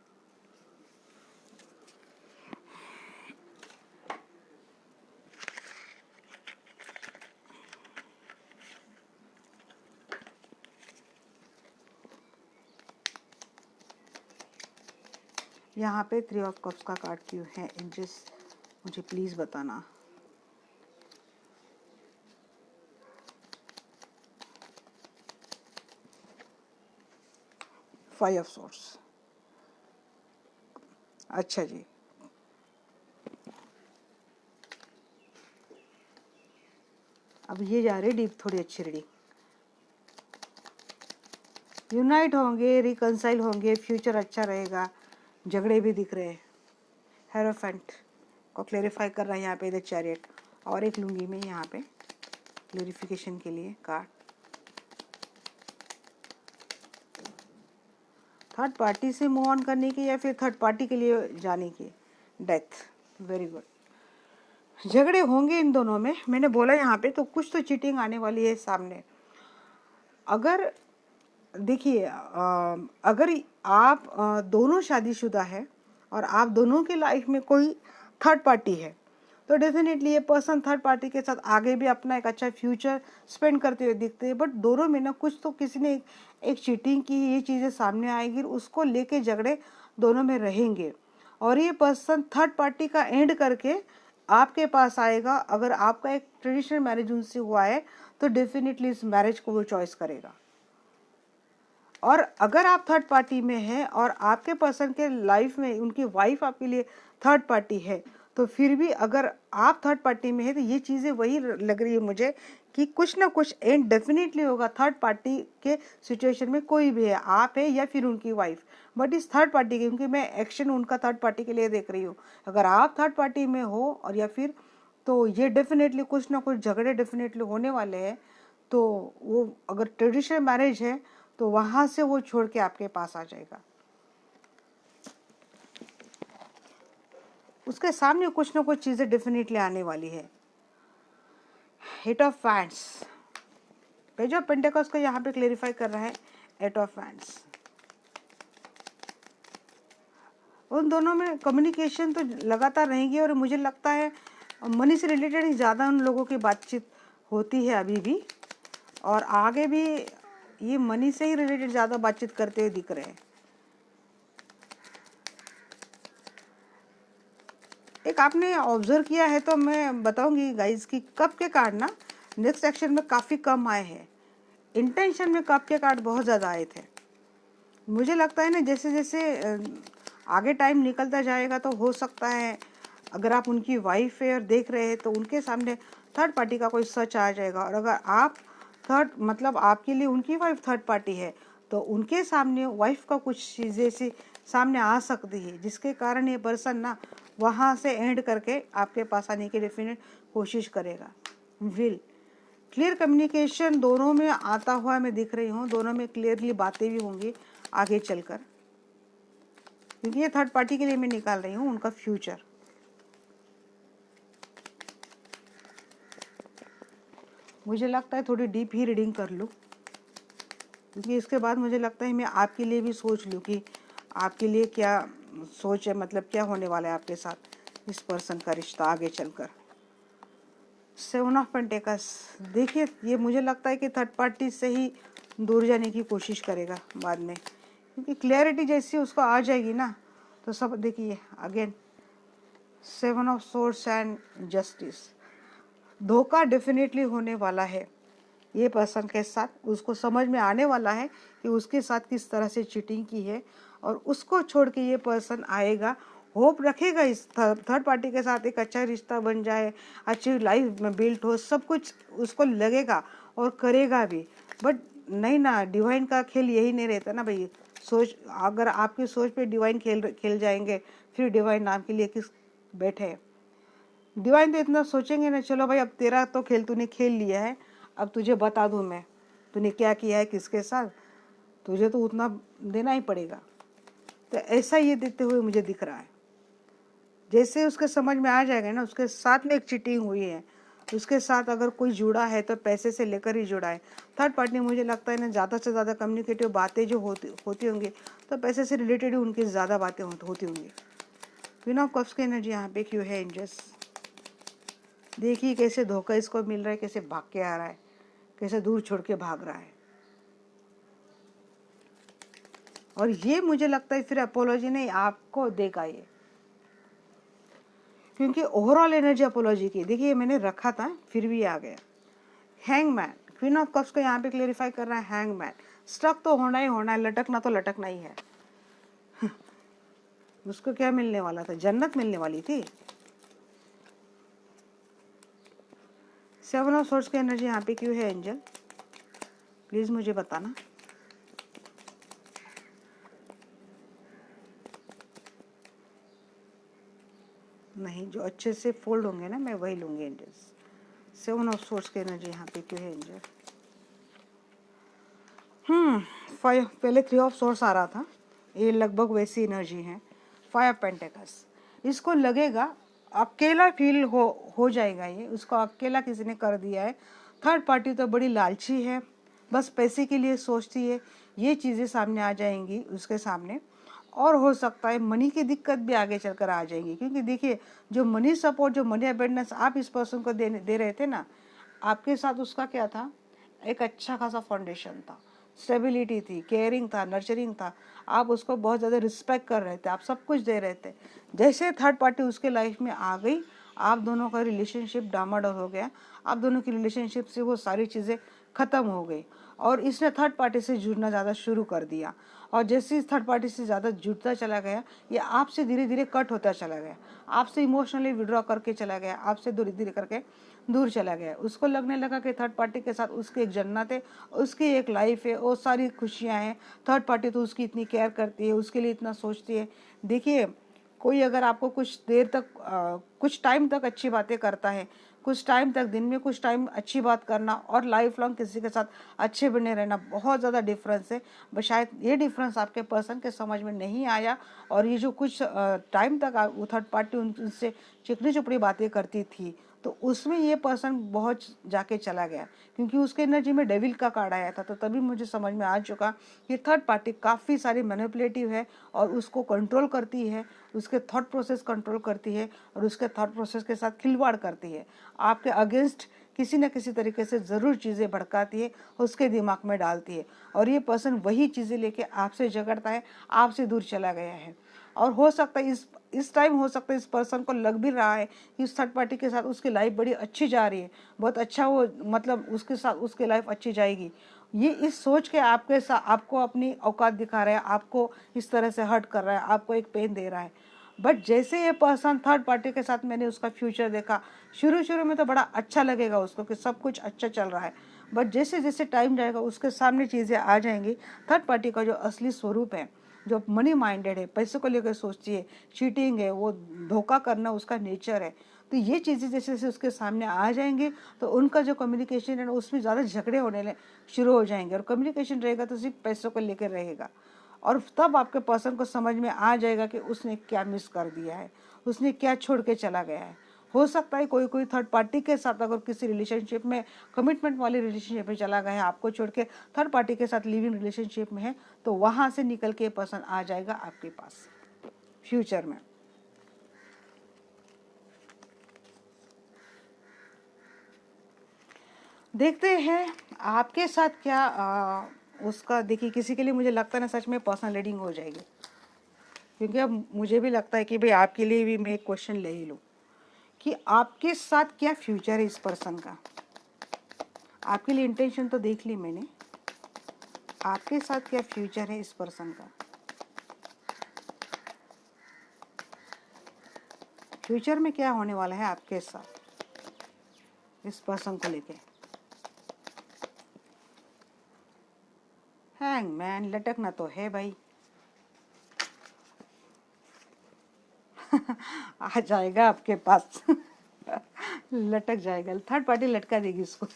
यहाँ पे 3 ऑफ कप्स का कार्ड क्यों है? एंजल्स मुझे प्लीज बताना। Five of swords. अच्छा जी, अब ये जा रही डीप, थोड़ी अच्छी रीडिंग। यूनाइट होंगे, रिकंसाइल होंगे, फ्यूचर अच्छा रहेगा। झगड़े भी दिख रहे हैं। हेरोफेंट को क्लेरिफाई कर रहा है यहाँ पे द चैरियट, और एक लूंगी मैं यहाँ पे क्लेरिफिकेशन के लिए कार्ड। थर्ड पार्टी से मूव ऑन करने की या फिर थर्ड पार्टी के लिए जाने की? Death, very good. झगड़े होंगे इन दोनों में, मैंने बोला यहाँ पे तो कुछ तो चीटिंग आने वाली है सामने। अगर देखिए, अगर आप दोनों शादीशुदा है और आप दोनों के लाइफ में कोई थर्ड पार्टी है तो डेफिनेटली ये पर्सन थर्ड पार्टी के साथ आगे भी अपना एक अच्छा फ्यूचर स्पेंड करते हुए दिखते हैं। बट दोनों में ना कुछ तो किसी ने एक चीटिंग की, ये चीज़ें सामने आएगी, उसको लेके झगड़े दोनों में रहेंगे। और ये पर्सन थर्ड पार्टी का एंड करके आपके पास आएगा। अगर आपका एक ट्रेडिशनल मैरिज उनसे हुआ है तो डेफिनेटली इस मैरिज को वो चॉइस करेगा। और अगर आप थर्ड पार्टी में हैं और आपके पर्सन के लाइफ में उनकी वाइफ आपके लिए थर्ड पार्टी है तो फिर भी अगर आप थर्ड पार्टी में है तो ये चीज़ें वही लग रही है मुझे कि कुछ ना कुछ एंड डेफिनेटली होगा थर्ड पार्टी के सिचुएशन में। कोई भी है, आप है या फिर उनकी वाइफ, बट इस थर्ड पार्टी के, क्योंकि मैं एक्शन उनका थर्ड पार्टी के लिए देख रही हूँ। अगर आप थर्ड पार्टी में हो और या फिर तो ये डेफिनेटली कुछ ना कुछ झगड़े डेफिनेटली होने वाले हैं। तो वो अगर ट्रेडिशनल मैरिज है तो वहां से वो छोड़ के आपके पास आ जाएगा। उसके सामने कुछ ना कुछ चीजें डेफिनेटली आने वाली है। Eight of wands, page of pentacles को यहाँ पे क्लेरिफाई कर रहा है एट ऑफ वैंड्स। उन दोनों में कम्युनिकेशन तो लगातार रहेगी और मुझे लगता है मनी से रिलेटेड ही ज़्यादा उन लोगों की बातचीत होती है अभी भी, और आगे भी ये मनी से ही रिलेटेड ज़्यादा बातचीत करते हुए दिख रहे हैं। एक आपने ऑब्जर्व किया है तो मैं बताऊंगी गाइज कि कप के कार्ड ना नेक्स्ट सेक्शन में काफ़ी कम आए हैं। इंटेंशन में कप के कार्ड बहुत ज़्यादा आए थे। मुझे लगता है ना जैसे जैसे आगे टाइम निकलता जाएगा तो हो सकता है अगर आप उनकी वाइफ है और देख रहे हैं तो उनके सामने थर्ड पार्टी का कोई सच आ जाएगा। और अगर आप थर्ड मतलब आपके लिए उनकी वाइफ थर्ड पार्टी है तो उनके सामने वाइफ का कुछ चीज़ें ऐसी सामने आ सकती है जिसके कारण ये पर्सन ना वहाँ से एंड करके आपके पास आने की डेफिनेट कोशिश करेगा। विल क्लियर कम्युनिकेशन दोनों में आता हुआ मैं दिख रही हूँ, दोनों में क्लियरली बातें भी होंगी आगे चलकर, क्योंकि ये थर्ड पार्टी के लिए मैं निकाल रही हूँ उनका फ्यूचर। मुझे लगता है थोड़ी डीप ही रीडिंग कर लूँ, क्योंकि इसके बाद मुझे लगता है मैं आपके लिए भी सोच लूँ कि आपके लिए क्या सोच है, मतलब क्या होने वाला है आपके साथ इस पर्सन का रिश्ता आगे चलकर। 7 ऑफ पेंटिकल्स, देखिए ये मुझे लगता है कि थर्ड पार्टी से ही दूर जाने की कोशिश करेगा बाद में, क्योंकि क्लैरिटी जैसी उसको आ जाएगी ना तो सब। देखिए again 7 of swords and justice, धोखा डेफिनेटली होने वाला है ये पर्सन के साथ। उसको समझ में आने वाला है कि उसके साथ किस तरह से चीटिंग की है, और उसको छोड़ के ये पर्सन आएगा, होप रखेगा इस थर्ड पार्टी के साथ एक अच्छा रिश्ता बन जाए, अच्छी लाइफ में बिल्ट हो, सब कुछ उसको लगेगा और करेगा भी। बट नहीं ना, डिवाइन का खेल यही नहीं रहता ना भाई। सोच, अगर आपकी सोच पे डिवाइन खेल जाएंगे, फिर डिवाइन नाम के लिए किस बैठे। डिवाइन तो इतना सोचेंगे ना, चलो भाई अब तेरा तो खेल तूने खेल लिया है, अब तुझे बता दूं मैं तूने क्या किया है किसके साथ, तुझे तो उतना देना ही पड़ेगा। तो ऐसा ये देते हुए मुझे दिख रहा है। जैसे उसके समझ में आ जाएगा ना उसके साथ में एक चीटिंग हुई है, उसके साथ अगर कोई जुड़ा है तो पैसे से लेकर ही जुड़ा है। थर्ड पार्टी मुझे लगता है ना ज़्यादा से ज़्यादा कम्युनिकेटिव बातें जो होती होंगी तो पैसे से रिलेटेड ही उनकी ज़्यादा बातें होती होंगी। क्वीन ऑफ कप्स की एनर्जी यहाँ पे क्यों है एंजल्स? देखिए कैसे धोखा इसको मिल रहा है, कैसे भाग के आ रहा है, कैसे दूर छोड़ के भाग रहा है। और ये मुझे लगता है फिर अपोलॉजी नहीं आपको देगा ये, क्योंकि ओवरऑल एनर्जी अपोलॉजी की। देखिए मैंने रखा था फिर भी आ गया। हैंगमैन, क्वीन ऑफ कप्स को यहाँ पे क्लेरिफाई कर रहा है हैंगमैन। स्ट्रक तो होना ही होना है, लटकना तो लटकना ही है। उसको क्या मिलने वाला था? जन्नत मिलने वाली थी। 7 ऑफ सोर्ड्स की एनर्जी यहाँ पे क्यों है एंजल? प्लीज मुझे बताना। नहीं, जो अच्छे से फोल्ड होंगे ना मैं वही लूंगी एंजल्स। 7 ऑफ सोर्ड्स की एनर्जी यहाँ पे क्यों है एंजल? 5, पहले 3 ऑफ सोर्ड्स आ रहा था, ये लगभग वैसी एनर्जी है। 5 पेंटिकल्स, इसको लगेगा अकेला फील हो जाएगा, ये उसको अकेला किसी ने कर दिया है। थर्ड पार्टी तो बड़ी लालची है, बस पैसे के लिए सोचती है, ये चीज़ें सामने आ जाएंगी उसके सामने। और हो सकता है मनी की दिक्कत भी आगे चलकर आ जाएगी, क्योंकि देखिए जो मनी सपोर्ट, जो मनी अबेंडेंस आप इस पर्सन को दे रहे थे ना, आपके साथ उसका क्या था, एक अच्छा खासा फाउंडेशन था, स्टेबिलिटी थी, केयरिंग था, नर्चरिंग था, आप उसको बहुत ज़्यादा रिस्पेक्ट कर रहे थे, आप सब कुछ दे रहे थे। जैसे थर्ड पार्टी उसके लाइफ में आ गई, आप दोनों का रिलेशनशिप डामाडोल हो गया, आप दोनों की रिलेशनशिप से वो सारी चीज़ें ख़त्म हो गई, और इसने थर्ड पार्टी से जुड़ना ज़्यादा शुरू कर दिया। और जैसे इस थर्ड पार्टी से ज़्यादा जुड़ता चला गया, ये आपसे धीरे धीरे कट होता चला गया, आपसे इमोशनली विड्रॉ करके चला गया, आपसे धीरे धीरे करके दूर चला गया। उसको लगने लगा कि थर्ड पार्टी के साथ उसकी एक जन्नत है, उसकी एक लाइफ है, और सारी खुशियाँ हैं। थर्ड पार्टी तो उसकी इतनी केयर करती है, उसके लिए इतना सोचती है। देखिए कोई अगर आपको कुछ देर तक कुछ टाइम तक अच्छी बातें करता है, कुछ टाइम तक, दिन में कुछ टाइम अच्छी बात करना और लाइफ लॉन्ग किसी के साथ अच्छे बने रहना, बहुत ज़्यादा डिफरेंस है। बस शायद ये डिफरेंस आपके पर्सन के समझ में नहीं आया, और ये जो कुछ टाइम तक वो थर्ड पार्टी उनसे चिकनी चुपड़ी बातें करती थी, तो उसमें ये पर्सन बहुत जाके चला गया, क्योंकि उसके एनर्जी में डेविल का कार्ड आया था। तो तभी मुझे समझ में आ चुका कि थर्ड पार्टी काफ़ी सारी मैनिपुलेटिव है, और उसको कंट्रोल करती है, उसके थॉट प्रोसेस कंट्रोल करती है, और उसके थॉट प्रोसेस के साथ खिलवाड़ करती है, आपके अगेंस्ट किसी न किसी तरीके से ज़रूर चीज़ें भड़काती है, उसके दिमाग में डालती है, और ये पर्सन वही चीज़ें लेके आपसे झगड़ता है, आपसे दूर चला गया है। और हो सकता है इस टाइम हो सकता है इस पर्सन को लग भी रहा है कि इस थर्ड पार्टी के साथ उसकी लाइफ बड़ी अच्छी जा रही है, बहुत अच्छा, वो मतलब उसके साथ उसकी लाइफ अच्छी जाएगी। ये इस सोच के आपके साथ आपको अपनी औकात दिखा रहा है, आपको इस तरह से हर्ट कर रहा है, आपको एक पेन दे रहा है। बट जैसे ये पर्सन थर्ड पार्टी के साथ मैंने उसका फ्यूचर देखा, शुरू शुरू में तो बड़ा अच्छा लगेगा उसको कि सब कुछ अच्छा चल रहा है, बट जैसे जैसे टाइम जाएगा उसके सामने चीज़ें आ जाएंगी। थर्ड पार्टी का जो असली स्वरूप है, जो मनी माइंडेड है, पैसे को लेकर सोचती है, चीटिंग है, वो धोखा करना उसका नेचर है, तो ये चीज़ें जैसे जैसे उसके सामने आ जाएंगे तो उनका जो कम्युनिकेशन है ना उसमें ज़्यादा झगड़े होने शुरू हो जाएंगे। और कम्युनिकेशन रहेगा तो सिर्फ पैसों को लेकर रहेगा, और तब आपके पर्सन को समझ में आ जाएगा कि उसने क्या मिस कर दिया है, उसने क्या छोड़ के चला गया है। हो सकता है कोई कोई थर्ड पार्टी के साथ अगर किसी रिलेशनशिप में, कमिटमेंट वाली रिलेशनशिप में चला गया है, आपको छोड़ के थर्ड पार्टी के साथ लिविंग रिलेशनशिप में है, तो वहाँ से निकल के पर्सन आ जाएगा आपके पास फ्यूचर में। देखते हैं आपके साथ क्या उसका। देखिए किसी के लिए मुझे लगता है ना सच में पर्सनल रीडिंग हो जाएगी, क्योंकि अब मुझे भी लगता है कि भाई आपके लिए भी मैं एक क्वेश्चन ले ही लूँ कि आपके साथ क्या फ्यूचर है इस पर्सन का। आपके लिए इंटेंशन तो देख ली मैंने, आपके साथ क्या फ्यूचर है इस पर्सन का। फ्यूचर में क्या होने वाला है आपके साथ इस पर्सन को लेके। हैंगमैन लटकना तो है भाई। आ जाएगा आपके पास। लटक जाएगा, थर्ड पार्टी लटका देगी इसको।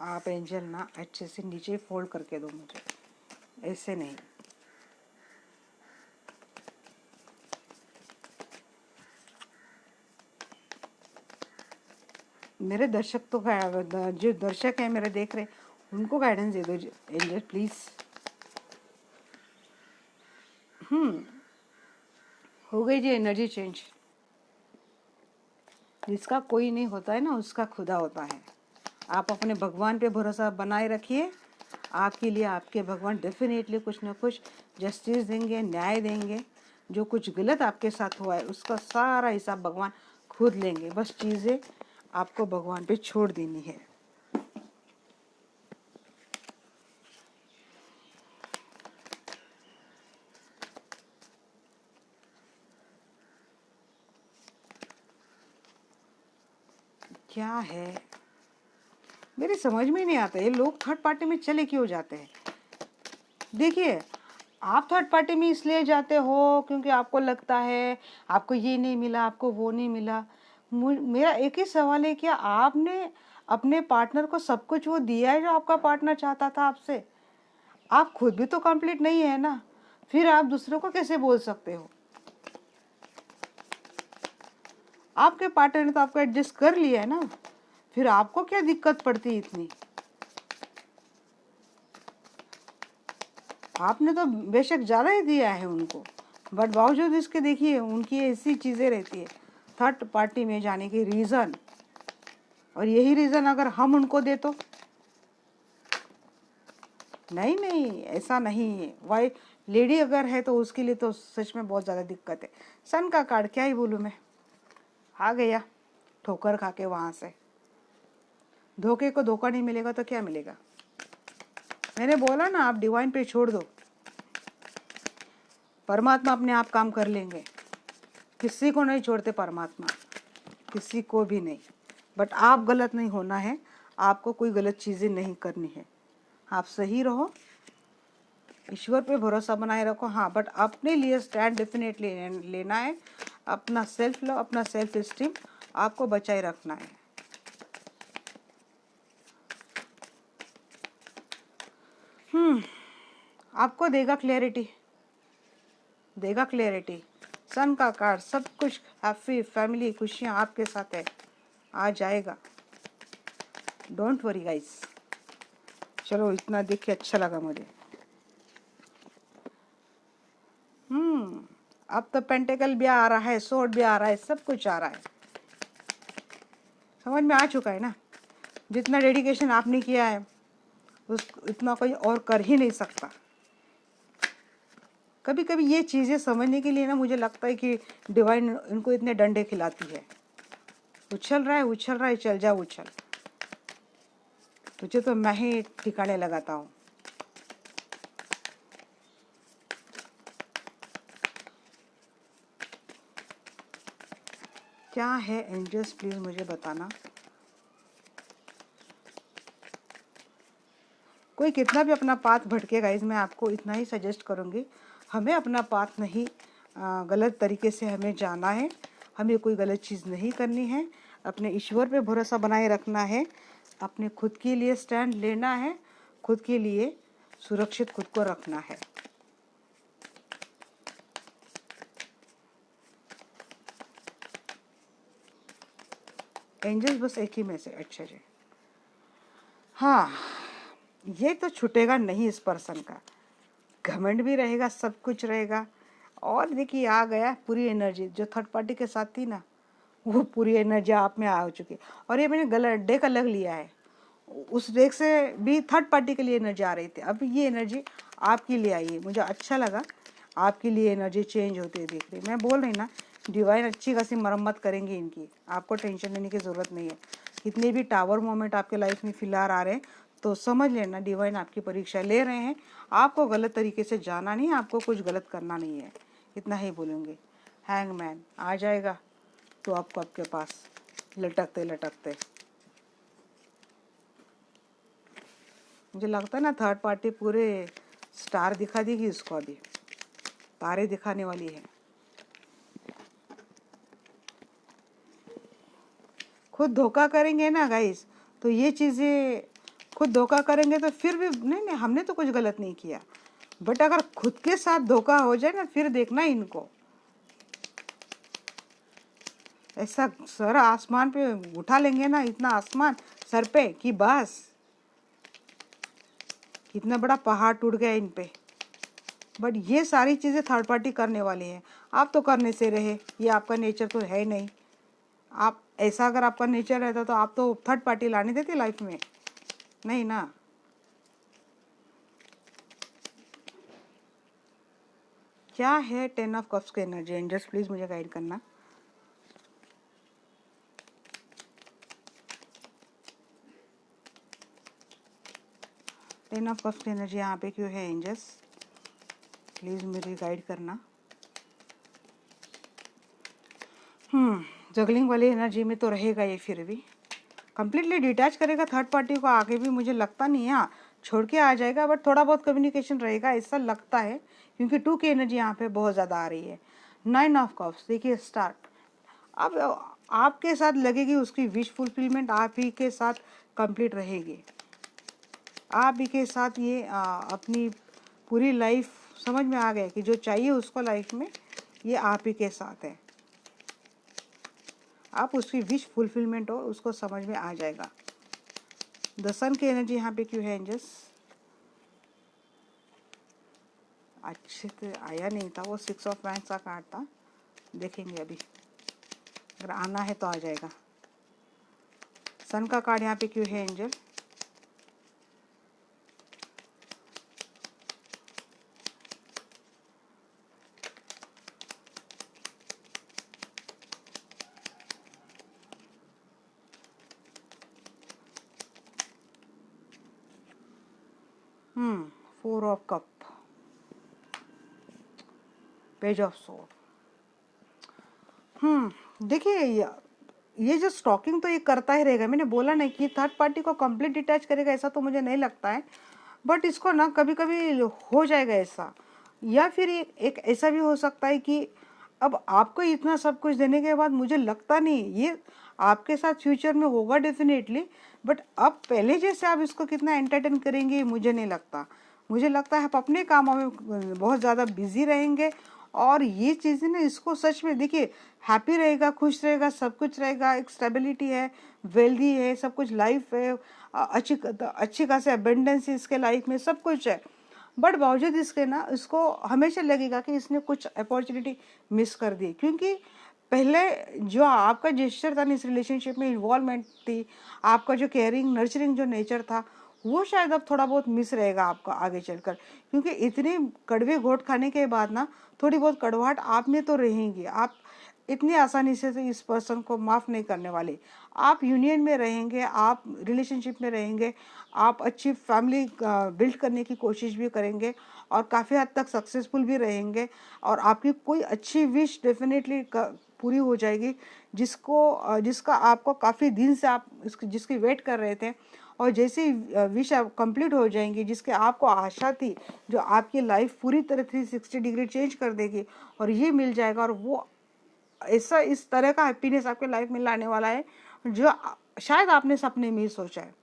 आप एंजल ना अच्छे से नीचे फोल्ड करके दो मुझे, ऐसे नहीं। मेरे दर्शक तो जो दर्शक हैं मेरे देख रहे, उनको गाइडेंस दे दो एंजल प्लीज। हो गई जी एनर्जी चेंज। जिसका कोई नहीं होता है ना उसका खुदा होता है। आप अपने भगवान पे भरोसा बनाए रखिए, आपके लिए आपके भगवान डेफिनेटली कुछ ना कुछ जस्टिस देंगे, न्याय देंगे। जो कुछ गलत आपके साथ हुआ है उसका सारा हिसाब भगवान खुद लेंगे। बस चीज़ें आपको भगवान पे छोड़ देनी है। क्या है मेरी समझ में नहीं आता, ये लोग थर्ड पार्टी में चले क्यों जाते हैं। देखिए आप थर्ड पार्टी में इसलिए जाते हो क्योंकि आपको लगता है आपको ये नहीं मिला, आपको वो नहीं मिला। मेरा एक ही सवाल है, क्या आपने अपने पार्टनर को सब कुछ वो दिया है जो आपका पार्टनर चाहता था आपसे। आप खुद भी तो कंप्लीट नहीं है ना, फिर आप दूसरों को कैसे बोल सकते हो। आपके पार्टनर ने तो आपको एडजस्ट कर लिया है ना, फिर आपको क्या दिक्कत पड़ती इतनी। आपने तो बेशक ज़्यादा ही दिया है उनको, बट बावजूद इसके देखिए उनकी ऐसी चीज़ें रहती है थर्ड पार्टी में जाने की रीज़न। और यही रीज़न अगर हम उनको दे तो नहीं नहीं, ऐसा नहीं है। वाई लेडी अगर है तो उसके लिए तो सच में बहुत ज़्यादा दिक्कत है। सन का कार्ड क्या ही बोलूँ मैं, आ गया ठोकर खा के वहाँ से। धोखे को धोखा नहीं मिलेगा तो क्या मिलेगा। मैंने बोला ना आप डिवाइन पे छोड़ दो, परमात्मा अपने आप काम कर लेंगे। किसी को नहीं छोड़ते परमात्मा, किसी को भी नहीं। बट आप गलत नहीं होना है, आपको कोई गलत चीज़ें नहीं करनी है। आप सही रहो, ईश्वर पे भरोसा बनाए रखो। हाँ बट अपने लिए स्टैंड डेफिनेटली लेना है। अपना सेल्फ लव, अपना सेल्फ एस्टीम आपको बचाए रखना है। आपको देगा क्लैरिटी, देगा क्लैरिटी। सन का कार्ड सब कुछ हैप्पी फैमिली, खुशियाँ आपके साथ है, आ जाएगा। Don't worry guys. चलो इतना देख के अच्छा लगा मुझे। अब तो पेंटेकल भी आ रहा है, सोर्ड भी आ रहा है, सब कुछ आ रहा है। समझ में आ चुका है ना, जितना डेडिकेशन आपने किया है उस इतना कोई और कर ही नहीं सकता। कभी कभी ये चीज़ें समझने के लिए ना मुझे लगता है कि डिवाइन इनको इतने डंडे खिलाती है। उछल रहा है, चल जा उछल, तुझे तो मैं ही ठिकाने लगाता हूँ। क्या है एंजल्स, प्लीज मुझे बताना। कोई कितना भी अपना पाथ भटके गाइज, मैं आपको इतना ही सजेस्ट करूँगी, हमें अपना पाथ नहीं गलत तरीके से हमें जाना है, हमें कोई गलत चीज़ नहीं करनी है, अपने ईश्वर पे भरोसा बनाए रखना है, अपने खुद के लिए स्टैंड लेना है, खुद के लिए सुरक्षित खुद को रखना है। एंजल्स बस एक ही में से, अच्छा जी। हाँ, ये तो छूटेगा नहीं इस पर्सन का, घमंड भी रहेगा, सब कुछ रहेगा। और देखिए आ गया पूरी एनर्जी जो थर्ड पार्टी के साथ थी ना, वो पूरी एनर्जी आप में आ चुकी है। और ये मैंने गलत डेक अलग लिया है, उस डेक से भी थर्ड पार्टी के लिए एनर्जी आ रही थी, अब ये एनर्जी आपके लिए आई है। मुझे अच्छा लगा आपके लिए एनर्जी चेंज होती है देख रही, मैं बोल रही ना, डिवाइन अच्छी खासी मरम्मत करेंगे इनकी, आपको टेंशन लेने की ज़रूरत नहीं है। कितने भी टावर मोमेंट आपके लाइफ में फिलहाल आ रहे हैं तो समझ लेना डिवाइन आपकी परीक्षा ले रहे हैं, आपको गलत तरीके से जाना नहीं, आपको कुछ गलत करना नहीं है, इतना ही बोलूँगी। हैंगमैन आ जाएगा तो आपको आपके पास लटकते लटकते, मुझे लगता है ना थर्ड पार्टी पूरे स्टार दिखा देगी उसको, अभी तारे दिखाने वाली है। खुद धोखा करेंगे ना गाइस, तो ये चीज़ें खुद धोखा करेंगे तो फिर भी नहीं हमने तो कुछ गलत नहीं किया, बट अगर खुद के साथ धोखा हो जाए ना फिर देखना इनको, ऐसा सर आसमान पे उठा लेंगे ना, इतना आसमान सर पे कि बस कितना बड़ा पहाड़ टूट गया इन पे। बट ये सारी चीज़ें थर्ड पार्टी करने वाली है, आप तो करने से रहे, ये आपका नेचर तो है नहीं। आप ऐसा अगर आपका नेचर रहता तो आप तो थर्ड पार्टी लाने देते लाइफ में, नहीं ना। क्या है 10 ऑफ कप्स की एनर्जी, एंजल्स प्लीज मुझे गाइड करना। टेन ऑफ कप्स की एनर्जी यहाँ पे क्यों है एंजल्स, प्लीज मुझे गाइड करना। जगलिंग वाली एनर्जी में तो रहेगा ये, फिर भी कंप्लीटली डिटैच करेगा थर्ड पार्टी को आगे भी मुझे लगता नहीं है, हाँ छोड़ के आ जाएगा, बट थोड़ा बहुत कम्युनिकेशन रहेगा ऐसा लगता है, क्योंकि 2 की एनर्जी यहाँ पे बहुत ज़्यादा आ रही है। 9 ऑफ कप्स देखिए स्टार्ट, अब आपके साथ लगेगी उसकी विश फुलफिलमेंट, आप ही के साथ कंप्लीट रहेगी, आप ही के साथ ये अपनी पूरी लाइफ समझ में आ गया कि जो चाहिए उसको लाइफ में ये आप ही के साथ है, आप उसकी विश फुलफिलमेंट हो उसको समझ में आ जाएगा। द सन की एनर्जी यहाँ पे क्यों है एंजल्स, अच्छे से आया नहीं था वो, 6 ऑफ वैंड्स का कार्ड था, देखेंगे अभी अगर आना है तो आ जाएगा। सन का कार्ड यहाँ पे क्यों है angel, four of cup, page of sword. देखिए ये जो स्टॉकिंग तो ये करता ही रहेगा, मैंने बोला नहीं कि थर्ड पार्टी को कंप्लीट डिटैच करेगा ऐसा तो मुझे नहीं लगता है, बट इसको ना कभी कभी हो जाएगा ऐसा, या फिर एक ऐसा भी हो सकता है कि अब आपको इतना सब कुछ देने के बाद मुझे लगता नहीं ये आपके साथ फ्यूचर में होगा डेफिनेटली, बट अब पहले जैसे आप इसको कितना एंटरटेन करेंगे मुझे नहीं लगता, मुझे लगता है आप अपने कामों में बहुत ज़्यादा बिजी रहेंगे, और ये चीज़ें ना इसको सच में देखिए हैप्पी रहेगा, खुश रहेगा, सब कुछ रहेगा, एक स्टेबिलिटी है, वेल्दी है, सब कुछ लाइफ है, अच्छी खासी अबेंडेंस इसके लाइफ में सब कुछ है, बट बावजूद इसके ना इसको हमेशा लगेगा कि इसने कुछ अपॉर्चुनिटी मिस कर दी, क्योंकि पहले जो आपका जेस्चर था इस रिलेशनशिप में, इन्वॉल्वमेंट थी, आपका जो केयरिंग नर्चरिंग जो नेचर था वो शायद अब थोड़ा बहुत मिस रहेगा आपका आगे चलकर, क्योंकि इतने कड़वे घोट खाने के बाद ना थोड़ी बहुत कड़वाहट आप में तो रहेंगी, आप इतनी आसानी से तो इस पर्सन को माफ़ नहीं करने वाले। आप यूनियन में रहेंगे, आप रिलेशनशिप में रहेंगे, आप अच्छी फैमिली बिल्ड करने की कोशिश भी करेंगे और काफ़ी हद तक सक्सेसफुल भी रहेंगे और आपकी कोई अच्छी विश डेफिनेटली पूरी हो जाएगी, जिसका आपको काफ़ी दिन से आप जिसकी वेट कर रहे थे। और जैसे ही विश कंप्लीट हो जाएंगी, जिसके आपको आशा थी, जो आपकी लाइफ पूरी तरह 360 डिग्री चेंज कर देगी, और ये मिल जाएगा। और वो ऐसा इस तरह का हैप्पीनेस आपके लाइफ में लाने वाला है जो शायद आपने सपने में ही सोचा है।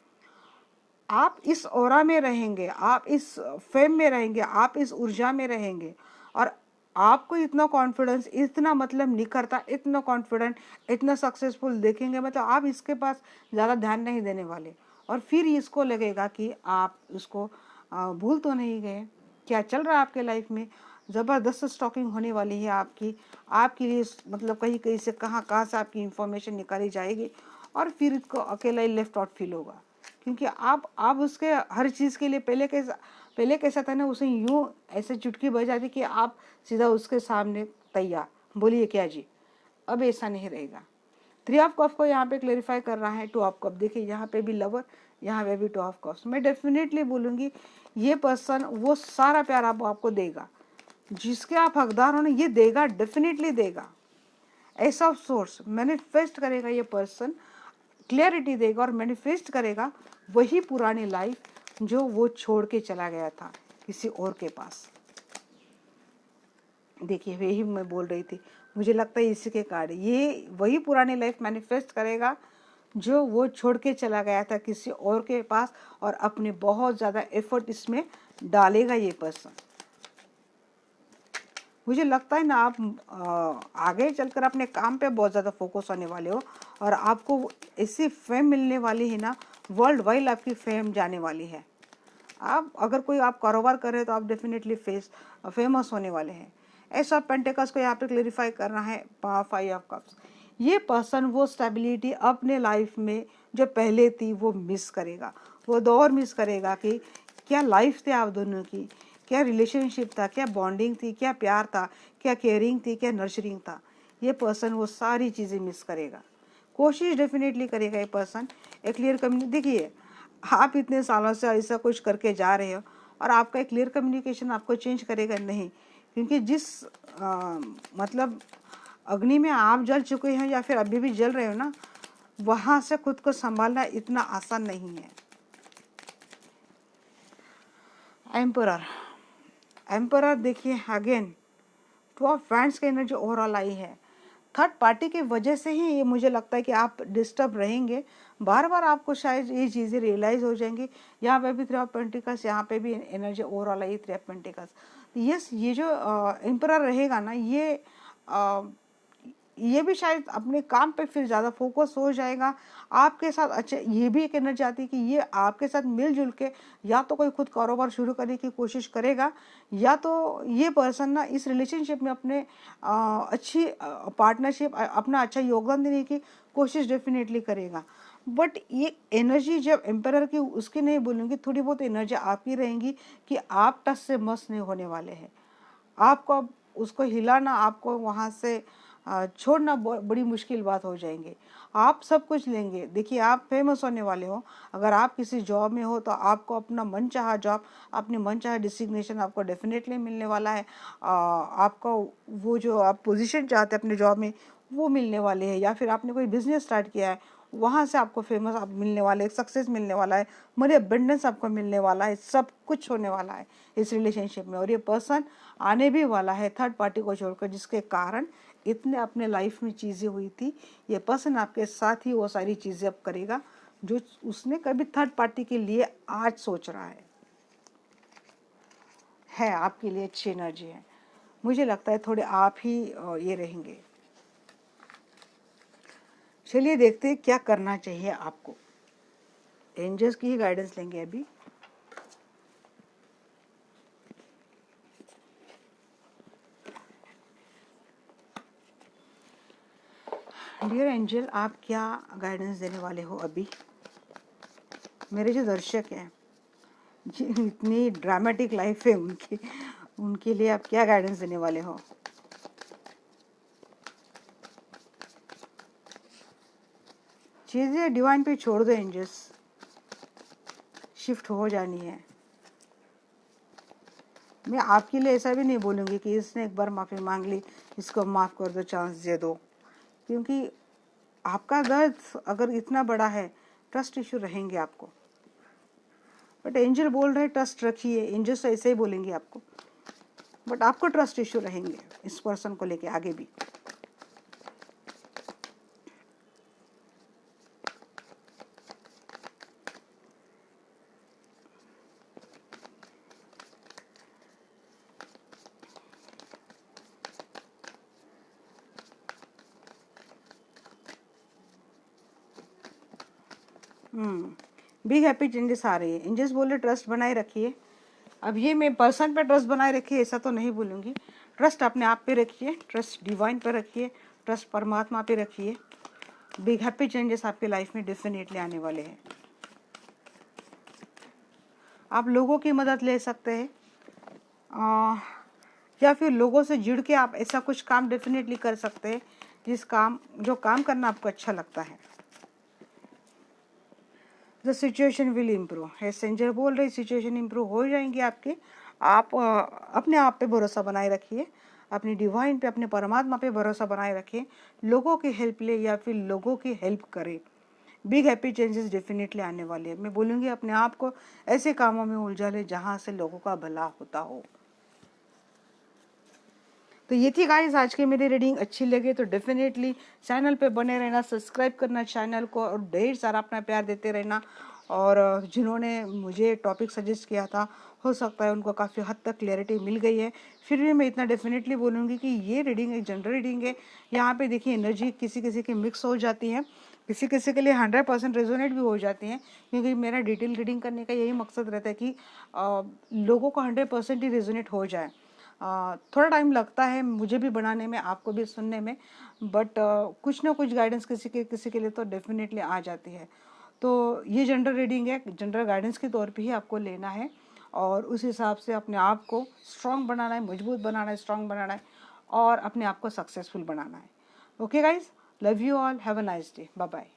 आप इस ऑरा में रहेंगे, आप इस फेम में रहेंगे, आप इस ऊर्जा में रहेंगे और आपको इतना कॉन्फिडेंस, इतना मतलब निखरता, इतना कॉन्फिडेंट, इतना सक्सेसफुल देखेंगे, मतलब आप इसके पास ज़्यादा ध्यान नहीं देने वाले। और फिर इसको लगेगा कि आप उसको भूल तो नहीं गए, क्या चल रहा है आपके लाइफ में। ज़बरदस्त स्टॉकिंग होने वाली है आपकी, आपके लिए मतलब कहीं कहीं से कहाँ से आपकी इंफॉर्मेशन निकाली जाएगी और फिर इसको अकेला ही लेफ्ट आउट फील होगा। क्योंकि आप उसके हर चीज़ के लिए पहले कैसा था ना, उसे यूँ ऐसे चुटकी बजाती कि आप सीधा उसके सामने तैयार, बोलिए क्या जी। अब ऐसा नहीं रहेगा। 3 ऑफ कप को यहाँ पे क्लेरिफाई कर रहा है। 2 ऑफ कप, देखिए यहाँ पे भी लवर, यहाँ पे भी 2 ऑफ कप्स। मैं डेफिनेटली बोलूँगी ये पर्सन वो सारा प्यार आपको देगा जिसके आप हकदार हो ना, ये देगा, डेफिनेटली देगा। ऐसा सोर्स मैनिफेस्ट करेगा ये पर्सन, क्लियरिटी देगा और मैनिफेस्ट करेगा वही पुरानी लाइफ जो वो छोड़ के चला गया था किसी और के पास। देखिए वही मैं बोल रही थी, मुझे लगता है इसी के कार्ड, ये वही पुरानी लाइफ मैनिफेस्ट करेगा जो वो छोड़ के चला गया था किसी और के पास, और अपने बहुत ज़्यादा एफर्ट इसमें डालेगा ये पर्सन। मुझे लगता है ना आप आगे चलकर अपने काम पे बहुत ज़्यादा फोकस होने वाले हो और आपको ऐसी फेम मिलने वाली है ना, वर्ल्ड वाइड आपकी फेम जाने वाली है। आप अगर कोई आप कारोबार कर रहे हो तो आप डेफिनेटली फेमस होने वाले हैं। एस ऑफ पेंटिकल्स को यहाँ पे क्लेरिफाई करना है। 5 ऑफ कप्स, ये पर्सन वो स्टेबिलिटी अपने लाइफ में जो पहले थी वो मिस करेगा, वो दौर मिस करेगा कि क्या लाइफ थी आप दोनों की, क्या रिलेशनशिप था, क्या बॉन्डिंग थी, क्या प्यार था, क्या केयरिंग थी, क्या नर्चरिंग था। ये पर्सन वो सारी चीज़ें मिस करेगा। कोशिश डेफिनेटली करेगा ये पर्सन एक क्लियर कम्युनिकेशन। देखिए आप इतने सालों से ऐसा कुछ करके जा रहे हो और आपका एक क्लियर कम्युनिकेशन आपको चेंज करेगा नहीं, क्योंकि जिस मतलब अग्नि में आप जल चुके हैं या फिर अभी भी जल रहे हो ना, वहाँ से खुद को संभालना इतना आसान नहीं है। एम्परर, एम्परर देखिए अगेन 2 ऑफ वैंड्स की एनर्जी ओवरऑल आई है। थर्ड पार्टी की वजह से ही ये मुझे लगता है कि आप डिस्टर्ब रहेंगे, बार बार आपको शायद ये चीज़ें रियलाइज़ हो जाएंगी। यहाँ पे भी 3 ऑफ पेंटिकल्स, यहाँ पे भी energy overall I 3 of pentacles. Yes, ये जो एम्परर रहेगा ना, ये भी शायद अपने काम पे फिर ज़्यादा फोकस हो जाएगा आपके साथ। अच्छा, ये भी एक एनर्जी आती है कि ये आपके साथ मिलजुल के या तो कोई खुद कारोबार शुरू करने की कोशिश करेगा, या तो ये पर्सन ना इस रिलेशनशिप में अपने अच्छी पार्टनरशिप, अपना अच्छा योगदान देने की कोशिश डेफिनेटली करेगा। बट ये एनर्जी जब एम्परर की, उसकी नहीं बोलूँगी, थोड़ी बहुत एनर्जी आपकी रहेंगी कि आप टस से मस नहीं होने वाले हैं। आपको अब उसको हिलाना, आपको वहाँ से छोड़ना बड़ी मुश्किल बात हो जाएंगे। आप सब कुछ लेंगे। देखिए आप फेमस होने वाले हो, अगर आप किसी जॉब में हो तो आपको अपना मनचाहा जॉब, अपनी मनचाहा डिसिग्नेशन आपको डेफिनेटली मिलने वाला है। आपको वो जो आप पोजीशन चाहते हैं अपने जॉब में वो मिलने वाले हैं, या फिर आपने कोई बिजनेस स्टार्ट किया है वहाँ से आपको फेमस आप मिलने वाले, सक्सेस मिलने वाला है, मनी अबंडेंस आपको मिलने वाला है, सब कुछ होने वाला है इस रिलेशनशिप में। और ये पर्सन आने भी वाला है थर्ड पार्टी को छोड़कर, जिसके कारण इतने अपने लाइफ में चीज़ें हुई थी, ये पर्सन आपके साथ ही वो सारी चीज़ें अब करेगा जो उसने कभी थर्ड पार्टी के लिए आज सोच रहा है आपके लिए अच्छी एनर्जी है। मुझे लगता है थोड़े आप ही ये रहेंगे। चलिए देखते हैं क्या करना चाहिए आपको। एंजल्स की ही गाइडेंस लेंगे अभी। डियर एंजल, आप क्या गाइडेंस देने वाले हो अभी मेरे जो दर्शक हैं, इतनी ड्रामेटिक लाइफ है उनके लिए आप क्या गाइडेंस देने वाले हो। चीज़ें डिवाइन पे छोड़ दो एंजल्स, शिफ्ट हो जानी है। मैं आपके लिए ऐसा भी नहीं बोलूँगी कि इसने एक बार माफ़ी मांग ली, इसको माफ़ कर दो, चांस दे दो, क्योंकि आपका दर्द अगर इतना बड़ा है, ट्रस्ट इशू रहेंगे आपको। बट एंजल बोल रहे ट्रस्ट रखिए, एंजल्स तो ऐसे ही बोलेंगे आपको, बट आपको ट्रस्ट इशू रहेंगे इस पर्सन को लेके आगे भी। बिग हैप्पी चेंजेस आ रही है। एंजल्स बोल रहे ट्रस्ट बनाए रखिए। अब ये मैं पर्सन पे ट्रस्ट बनाए रखिए ऐसा तो नहीं बोलूँगी, ट्रस्ट अपने आप पे रखिए, ट्रस्ट डिवाइन पे रखिए, ट्रस्ट परमात्मा पे रखिए। बिग हैप्पी चेंजेस आपके लाइफ में डेफिनेटली आने वाले हैं। आप लोगों की मदद ले सकते हैं, या फिर लोगों से जुड़ के आप ऐसा कुछ काम डेफिनेटली कर सकते हैं जो काम करना आपको अच्छा लगता है। द सिचुएशन विल इम्प्रूव है, एंजल बोल रही सिचुएशन इम्प्रूव हो जाएंगी आपके। आप अपने आप पे भरोसा बनाए रखिए, अपनी डिवाइन पे, अपने परमात्मा पे भरोसा बनाए रखिए। लोगों की हेल्प ले या फिर लोगों की हेल्प करें। बिग हैप्पी चेंजेस डेफिनेटली आने वाले हैं। मैं बोलूँगी अपने आप को ऐसे कामों में उलझा ले जहाँ से लोगों का भला होता हो। तो ये थी गाइस आज की मेरी रीडिंग। अच्छी लगे तो डेफिनेटली चैनल पे बने रहना, सब्सक्राइब करना चैनल को, और ढेर सारा अपना प्यार देते रहना। और जिन्होंने मुझे टॉपिक सजेस्ट किया था, हो सकता है उनको काफ़ी हद तक क्लैरिटी मिल गई है। फिर भी मैं इतना डेफिनेटली बोलूँगी कि ये रीडिंग एक जनरल रीडिंग है। यहाँ पे देखिए एनर्जी किसी किसी की मिक्स हो जाती है, किसी किसी के लिए 100% रेजोनेट भी हो जाती हैं, क्योंकि मेरा डिटेल रीडिंग करने का यही मकसद रहता है कि लोगों को 100% ही रेजोनेट हो जाए। थोड़ा टाइम लगता है मुझे भी बनाने में, आपको भी सुनने में, बट कुछ ना कुछ गाइडेंस किसी के लिए तो डेफिनेटली आ जाती है। तो ये जनरल रीडिंग है, जनरल गाइडेंस के तौर पे ही आपको लेना है, और उस हिसाब से अपने आप को स्ट्रॉन्ग बनाना है, मजबूत बनाना है, स्ट्रॉन्ग बनाना है, और अपने आप को सक्सेसफुल बनाना है। Okay guys, love you all, have a nice day, bye bye.